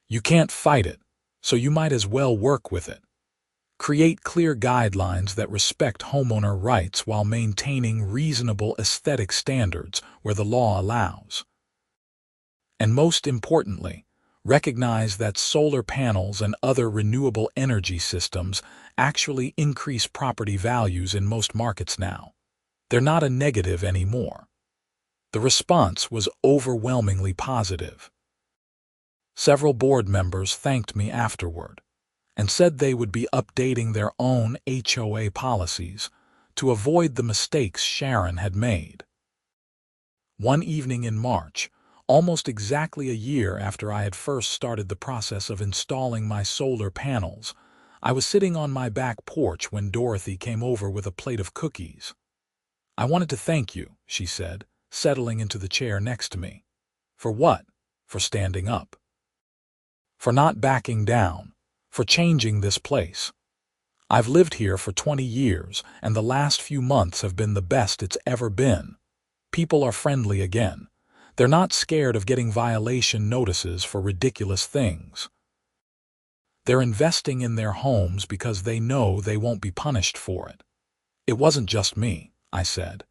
You can't fight it, so you might as well work with it. Create clear guidelines that respect homeowner rights while maintaining reasonable aesthetic standards where the law allows. And most importantly, recognize that solar panels and other renewable energy systems actually increase property values in most markets now. They're not a negative anymore. The response was overwhelmingly positive. Several board members thanked me afterward and said they would be updating their own HOA policies to avoid the mistakes Sharon had made. One evening in March, almost exactly a year after I had first started the process of installing my solar panels, I was sitting on my back porch when Dorothy came over with a plate of cookies. "I wanted to thank you," she said, settling into the chair next to me. "For what?" "For standing up. For not backing down. For changing this place. I've lived here for 20 years, and the last few months have been the best it's ever been. People are friendly again. They're not scared of getting violation notices for ridiculous things. They're investing in their homes because they know they won't be punished for it." "It wasn't just me," I said.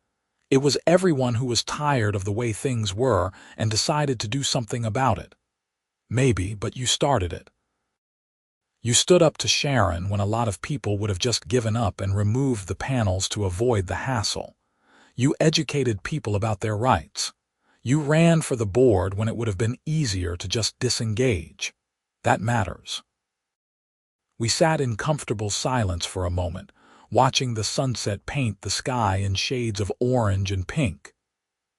"It was everyone who was tired of the way things were and decided to do something about it." "Maybe, but you started it. You stood up to Sharon when a lot of people would have just given up and removed the panels to avoid the hassle. You educated people about their rights. You ran for the board when it would have been easier to just disengage. That matters." We sat in comfortable silence for a moment, watching the sunset paint the sky in shades of orange and pink.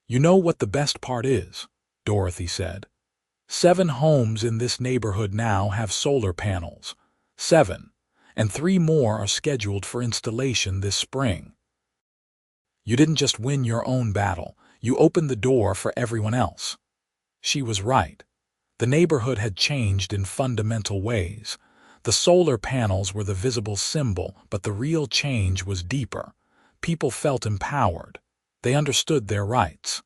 "You know what the best part is?" Dorothy said. 7 homes in this neighborhood now have solar panels. 7. And 3 more are scheduled for installation this spring. You didn't just win your own battle, you opened the door for everyone else. She was right. The neighborhood had changed in fundamental ways. The solar panels were the visible symbol, but the real change was deeper. People felt empowered. They understood their rights.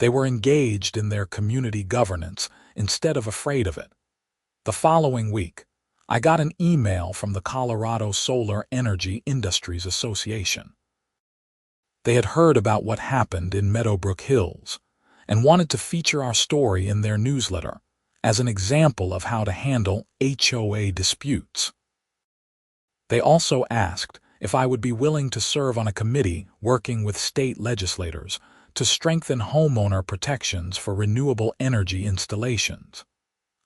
They were engaged in their community governance instead of afraid of it. The following week, I got an email from the Colorado Solar Energy Industries Association. They had heard about what happened in Meadowbrook Hills and wanted to feature our story in their newsletter as an example of how to handle HOA disputes. They also asked if I would be willing to serve on a committee working with state legislators to strengthen homeowner protections for renewable energy installations.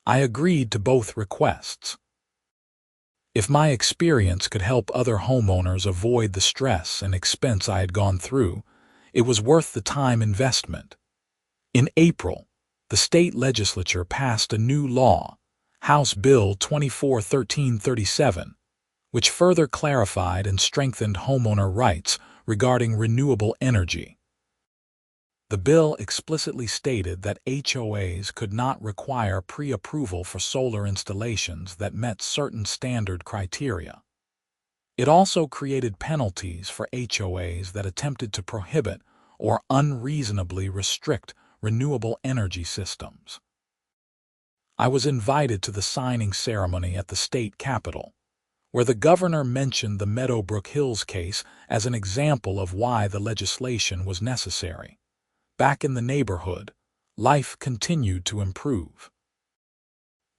I agreed to both requests. If my experience could help other homeowners avoid the stress and expense I had gone through, it was worth the time investment. In April, the state legislature passed a new law, House Bill 24-1337, which further clarified and strengthened homeowner rights regarding renewable energy. The bill explicitly stated that HOAs could not require pre-approval for solar installations that met certain standard criteria. It also created penalties for HOAs that attempted to prohibit or unreasonably restrict renewable energy systems. I was invited to the signing ceremony at the state capitol, where the governor mentioned the Meadowbrook Hills case as an example of why the legislation was necessary. Back in the neighborhood, life continued to improve.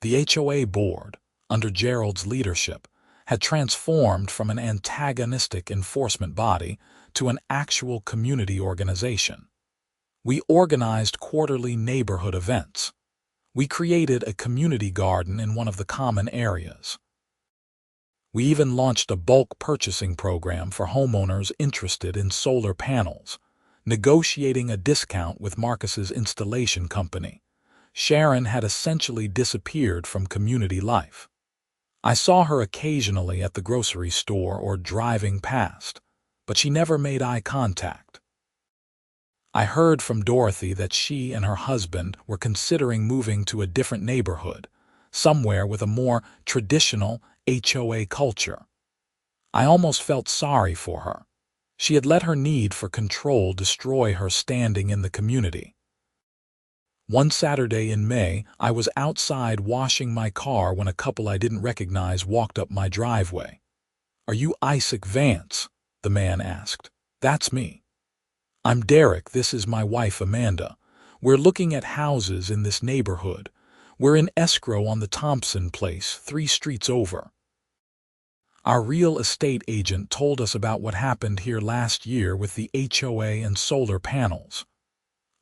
The HOA board, under Gerald's leadership, had transformed from an antagonistic enforcement body to an actual community organization. We organized quarterly neighborhood events. We created a community garden in one of the common areas. We even launched a bulk purchasing program for homeowners interested in solar panels, negotiating a discount with Marcus's installation company. Sharon had essentially disappeared from community life. I saw her occasionally at the grocery store or driving past, but she never made eye contact. I heard from Dorothy that she and her husband were considering moving to a different neighborhood, somewhere with a more traditional HOA culture. I almost felt sorry for her. She had let her need for control destroy her standing in the community. One Saturday in May, I was outside washing my car when a couple I didn't recognize walked up my driveway. "Are you Isaac Vance?" the man asked. "That's me." "I'm Derek. This is my wife Amanda. We're looking at houses in this neighborhood. We're in escrow on the Thompson place, 3 streets over." Our real estate agent told us about what happened here last year with the HOA and solar panels.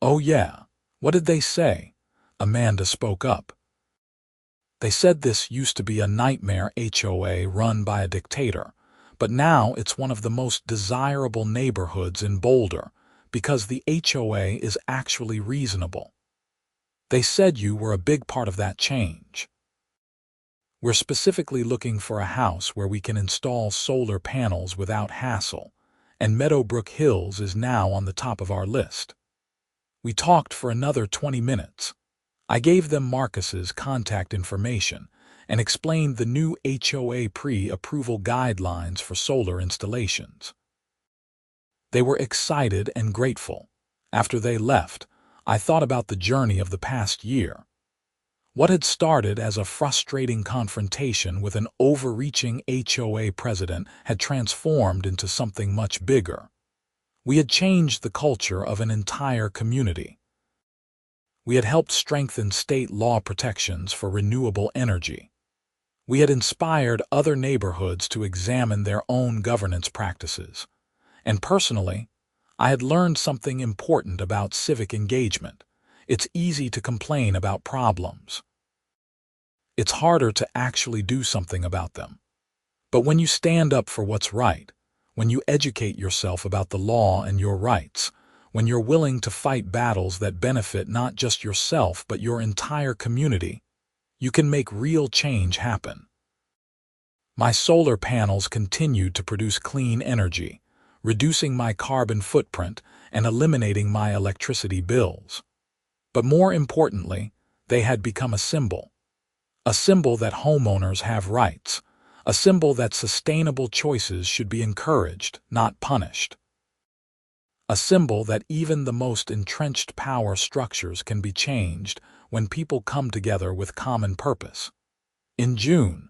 "Oh yeah, what did they say?" Amanda spoke up. "They said this used to be a nightmare HOA run by a dictator, but now it's one of the most desirable neighborhoods in Boulder because the HOA is actually reasonable. They said you were a big part of that change. We're specifically looking for a house where we can install solar panels without hassle, and Meadowbrook Hills is now on the top of our list." We talked for another 20 minutes. I gave them Marcus's contact information and explained the new HOA pre-approval guidelines for solar installations. They were excited and grateful. After they left, I thought about the journey of the past year. What had started as a frustrating confrontation with an overreaching HOA president had transformed into something much bigger. We had changed the culture of an entire community. We had helped strengthen state law protections for renewable energy. We had inspired other neighborhoods to examine their own governance practices. And personally, I had learned something important about civic engagement. It's easy to complain about problems. It's harder to actually do something about them. But when you stand up for what's right, when you educate yourself about the law and your rights, when you're willing to fight battles that benefit not just yourself but your entire community, you can make real change happen. My solar panels continued to produce clean energy, reducing my carbon footprint and eliminating my electricity bills. But more importantly, they had become a symbol that homeowners have rights, a symbol that sustainable choices should be encouraged, not punished. A symbol that even the most entrenched power structures can be changed when people come together with common purpose. In June,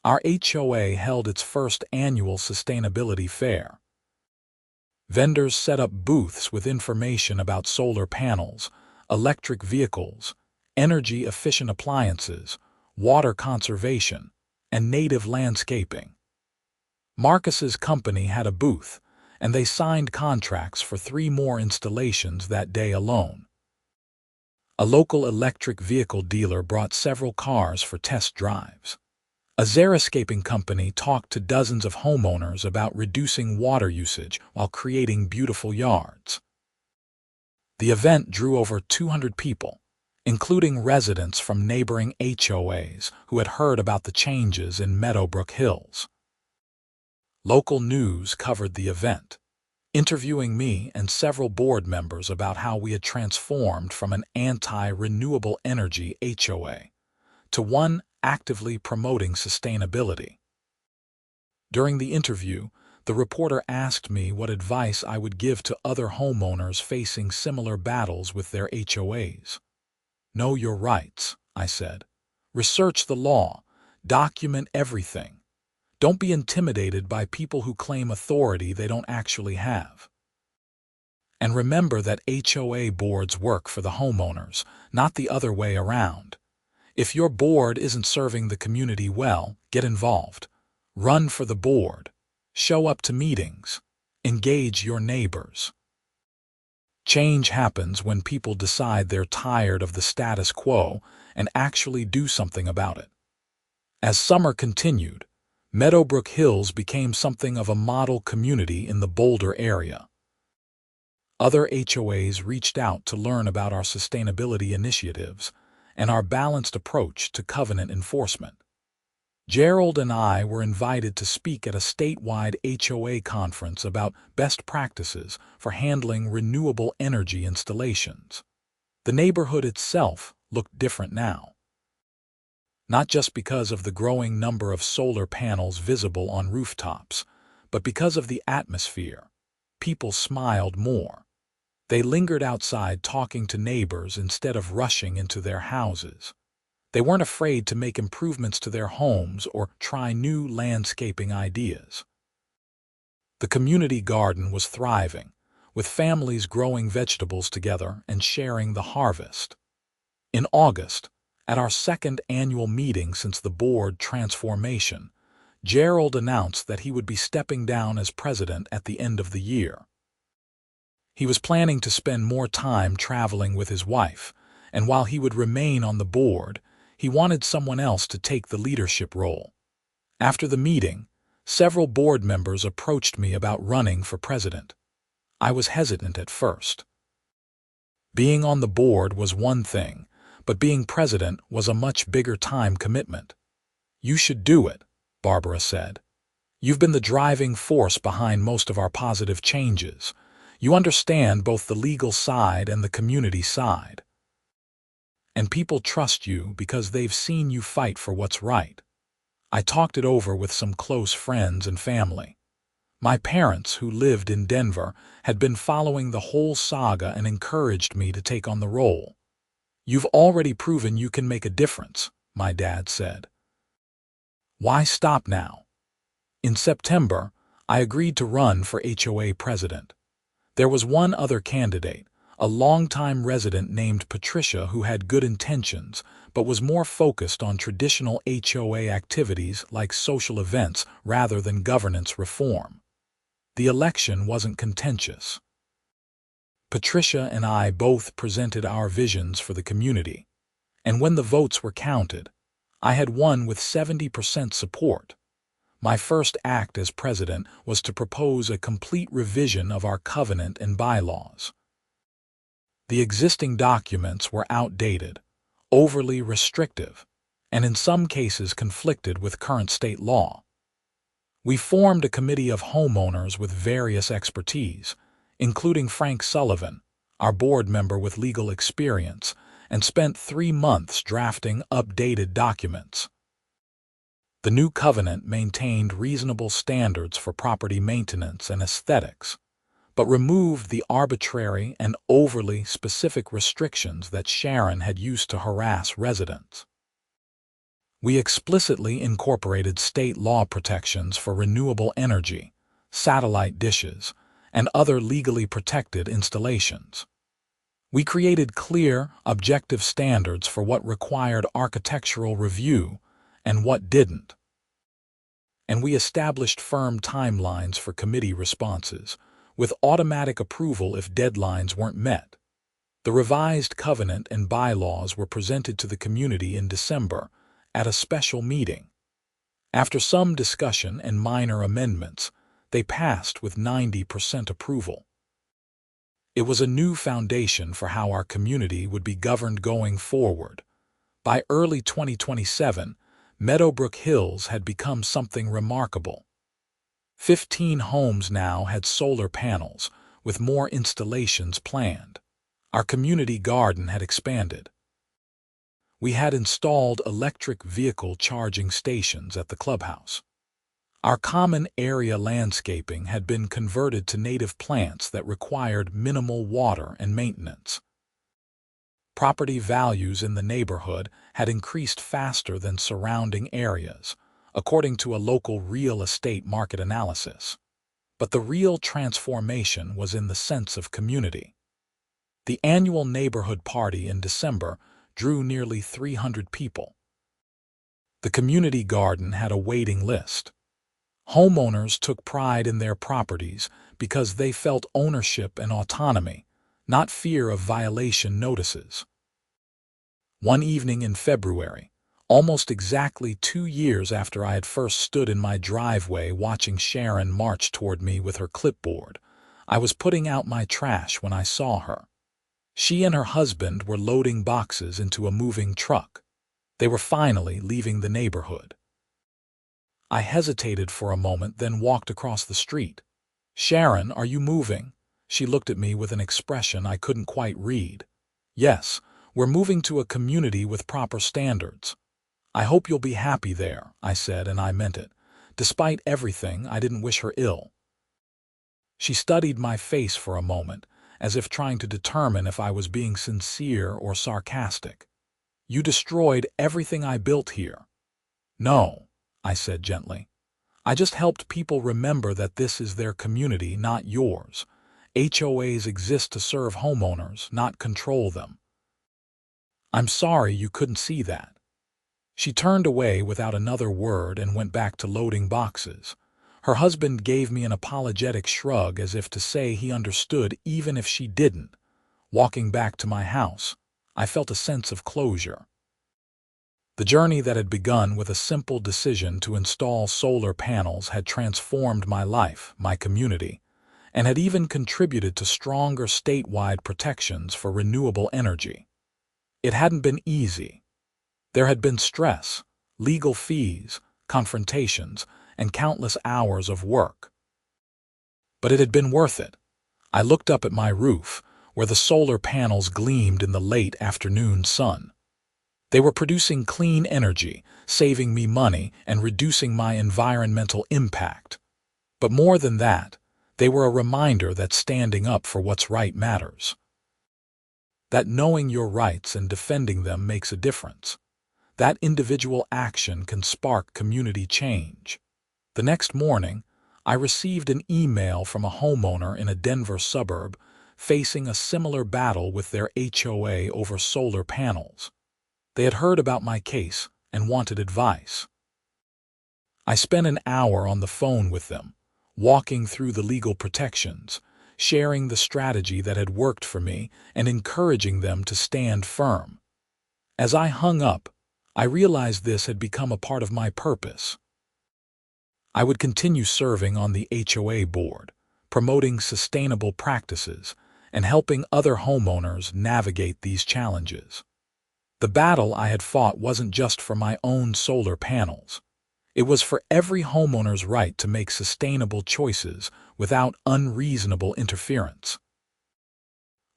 our HOA held its first annual sustainability fair. Vendors set up booths with information about solar panels, electric vehicles, energy-efficient appliances, water conservation, and native landscaping. Marcus's company had a booth, and they signed contracts for 3 more installations that day alone. A local electric vehicle dealer brought several cars for test drives. A xeriscaping company talked to dozens of homeowners about reducing water usage while creating beautiful yards. The event drew over 200 people, including residents from neighboring HOAs who had heard about the changes in Meadowbrook Hills. Local news covered the event, interviewing me and several board members about how we had transformed from an anti-renewable energy HOA to one actively promoting sustainability. During the interview, the reporter asked me what advice I would give to other homeowners facing similar battles with their HOAs. "Know your rights," I said. "Research the law. Document everything. Don't be intimidated by people who claim authority they don't actually have. And remember that HOA boards work for the homeowners, not the other way around. If your board isn't serving the community well, get involved. Run for the board. Show up to meetings. Engage your neighbors." Change happens when people decide they're tired of the status quo and actually do something about it. As summer continued, Meadowbrook Hills became something of a model community in the Boulder area. Other HOAs reached out to learn about our sustainability initiatives and our balanced approach to covenant enforcement. Gerald and I were invited to speak at a statewide HOA conference about best practices for handling renewable energy installations. The neighborhood itself looked different now. not just because of the growing number of solar panels visible on rooftops, but because of the atmosphere. People smiled more. They lingered outside talking to neighbors instead of rushing into their houses. They weren't afraid to make improvements to their homes or try new landscaping ideas. The community garden was thriving, with families growing vegetables together and sharing the harvest. In August, at our second annual meeting since the board transformation, Gerald announced that he would be stepping down as president at the end of the year. He was planning to spend more time traveling with his wife, and while he would remain on the board, he wanted someone else to take the leadership role. After the meeting, several board members approached me about running for president. I was hesitant at first. Being on the board was one thing, but being president was a much bigger time commitment. "You should do it," Barbara said. "You've been the driving force behind most of our positive changes. You understand both the legal side and the community side. And people trust you because they've seen you fight for what's right." I talked it over with some close friends and family. My parents, who lived in Denver, had been following the whole saga and encouraged me to take on the role. "You've already proven you can make a difference," my dad said. "Why stop now?" In September, I agreed to run for HOA president. There was one other candidate, a longtime resident named Patricia, who had good intentions, but was more focused on traditional HOA activities like social events rather than governance reform. The election wasn't contentious. Patricia and I both presented our visions for the community, and when the votes were counted, I had won with 70% support. My first act as president was to propose a complete revision of our covenant and bylaws. The existing documents were outdated, overly restrictive, and in some cases conflicted with current state law. We formed a committee of homeowners with various expertise, including Frank Sullivan, our board member with legal experience, and spent 3 months drafting updated documents. The new covenant maintained reasonable standards for property maintenance and aesthetics, but removed the arbitrary and overly specific restrictions that Sharon had used to harass residents. We explicitly incorporated state law protections for renewable energy, satellite dishes, and other legally protected installations. We created clear, objective standards for what required architectural review and what didn't. And we established firm timelines for committee responses, with automatic approval if deadlines weren't met. The revised covenant and bylaws were presented to the community in December at a special meeting. After some discussion and minor amendments, they passed with 90% approval. It was a new foundation for how our community would be governed going forward. By early 2027, Meadowbrook Hills had become something remarkable. 15 homes now had solar panels, with more installations planned. Our community garden had expanded. We had installed electric vehicle charging stations at the clubhouse. Our common area landscaping had been converted to native plants that required minimal water and maintenance. Property values in the neighborhood had increased faster than surrounding areas, according to a local real estate market analysis. But the real transformation was in the sense of community. The annual neighborhood party in December drew nearly 300 people. The community garden had a waiting list. Homeowners took pride in their properties because they felt ownership and autonomy, not fear of violation notices. One evening in February, almost exactly 2 years after I had first stood in my driveway watching Sharon march toward me with her clipboard, I was putting out my trash when I saw her. She and her husband were loading boxes into a moving truck. They were finally leaving the neighborhood. I hesitated for a moment, then walked across the street. "Sharon, are you moving?" She looked at me with an expression I couldn't quite read. "Yes, we're moving to a community with proper standards." "I hope you'll be happy there," I said, and I meant it. Despite everything, I didn't wish her ill. She studied my face for a moment, as if trying to determine if I was being sincere or sarcastic. "You destroyed everything I built here." "No," I said gently. "I just helped people remember that this is their community, not yours. HOAs exist to serve homeowners, not control them." "I'm sorry you couldn't see that." She turned away without another word and went back to loading boxes. Her husband gave me an apologetic shrug as if to say he understood even if she didn't. Walking back to my house, I felt a sense of closure. The journey that had begun with a simple decision to install solar panels had transformed my life, my community, and had even contributed to stronger statewide protections for renewable energy. It hadn't been easy. There had been stress, legal fees, confrontations, and countless hours of work. But it had been worth it. I looked up at my roof, where the solar panels gleamed in the late afternoon sun. They were producing clean energy, saving me money and reducing my environmental impact. But more than that, they were a reminder that standing up for what's right matters. That knowing your rights and defending them makes a difference. That individual action can spark community change. The next morning, I received an email from a homeowner in a Denver suburb facing a similar battle with their HOA over solar panels. They had heard about my case and wanted advice. I spent an hour on the phone with them, walking through the legal protections, sharing the strategy that had worked for me, and encouraging them to stand firm. As I hung up, I realized this had become a part of my purpose. I would continue serving on the HOA board, promoting sustainable practices, and helping other homeowners navigate these challenges. The battle I had fought wasn't just for my own solar panels. It was for every homeowner's right to make sustainable choices without unreasonable interference.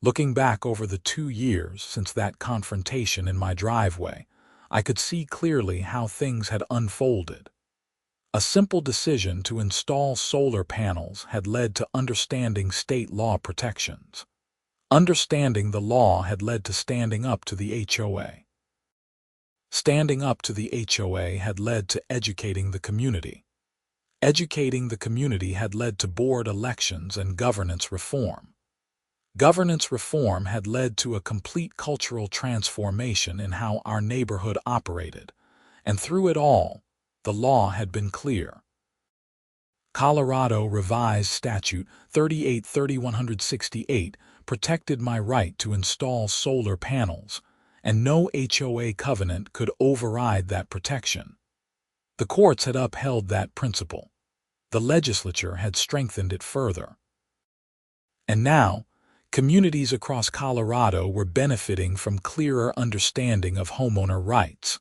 Looking back over the 2 years since that confrontation in my driveway, I could see clearly how things had unfolded. A simple decision to install solar panels had led to understanding state law protections. Understanding the law had led to standing up to the HOA. Standing up to the HOA had led to educating the community. Educating the community had led to board elections and governance reform. Governance reform had led to a complete cultural transformation in how our neighborhood operated, and through it all, the law had been clear. Colorado Revised Statute 38-3168 protected my right to install solar panels, and no HOA covenant could override that protection. The courts had upheld that principle. The legislature had strengthened it further. And now, communities across Colorado were benefiting from clearer understanding of homeowner rights.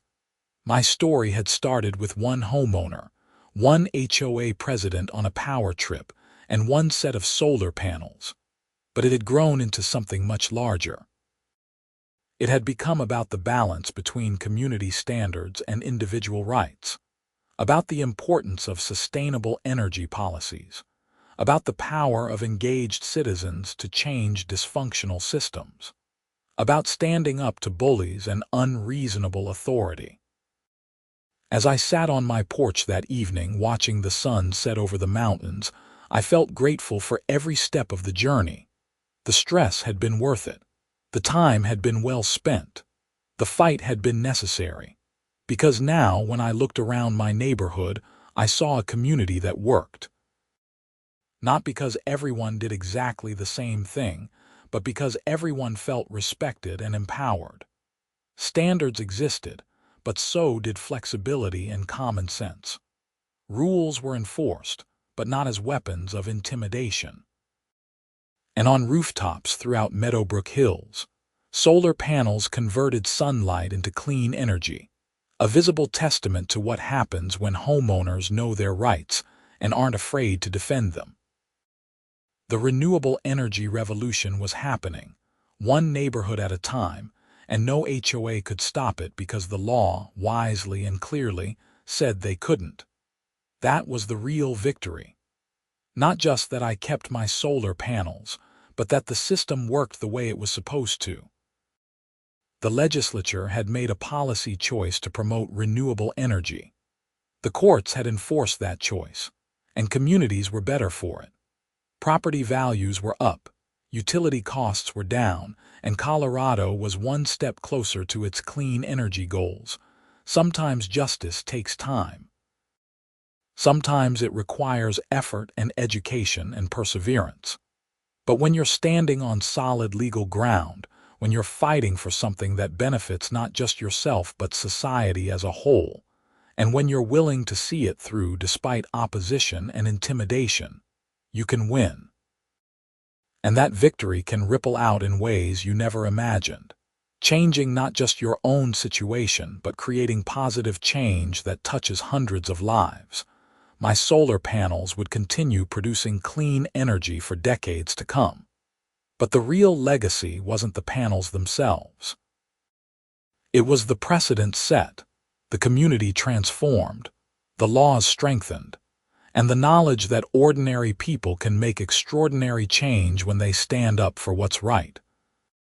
My story had started with one homeowner, one HOA president on a power trip, and one set of solar panels. But it had grown into something much larger. It had become about the balance between community standards and individual rights, about the importance of sustainable energy policies, about the power of engaged citizens to change dysfunctional systems, about standing up to bullies and unreasonable authority. As I sat on my porch that evening watching the sun set over the mountains, I felt grateful for every step of the journey. The stress had been worth it. The time had been well spent. The fight had been necessary. Because now, when I looked around my neighborhood, I saw a community that worked. Not because everyone did exactly the same thing, but because everyone felt respected and empowered. Standards existed, but so did flexibility and common sense. Rules were enforced, but not as weapons of intimidation. And on rooftops throughout Meadowbrook Hills, solar panels converted sunlight into clean energy, a visible testament to what happens when homeowners know their rights and aren't afraid to defend them. The renewable energy revolution was happening, one neighborhood at a time, and no HOA could stop it because the law, wisely and clearly, said they couldn't. That was the real victory. Not just that I kept my solar panels, but that the system worked the way it was supposed to. The legislature had made a policy choice to promote renewable energy. The courts had enforced that choice, and communities were better for it. Property values were up, utility costs were down, and Colorado was one step closer to its clean energy goals. Sometimes justice takes time. Sometimes it requires effort and education and perseverance. But when you're standing on solid legal ground, when you're fighting for something that benefits not just yourself but society as a whole, and when you're willing to see it through despite opposition and intimidation, you can win. And that victory can ripple out in ways you never imagined, changing not just your own situation but creating positive change that touches hundreds of lives. My solar panels would continue producing clean energy for decades to come. But the real legacy wasn't the panels themselves. It was the precedent set, the community transformed, the laws strengthened, and the knowledge that ordinary people can make extraordinary change when they stand up for what's right.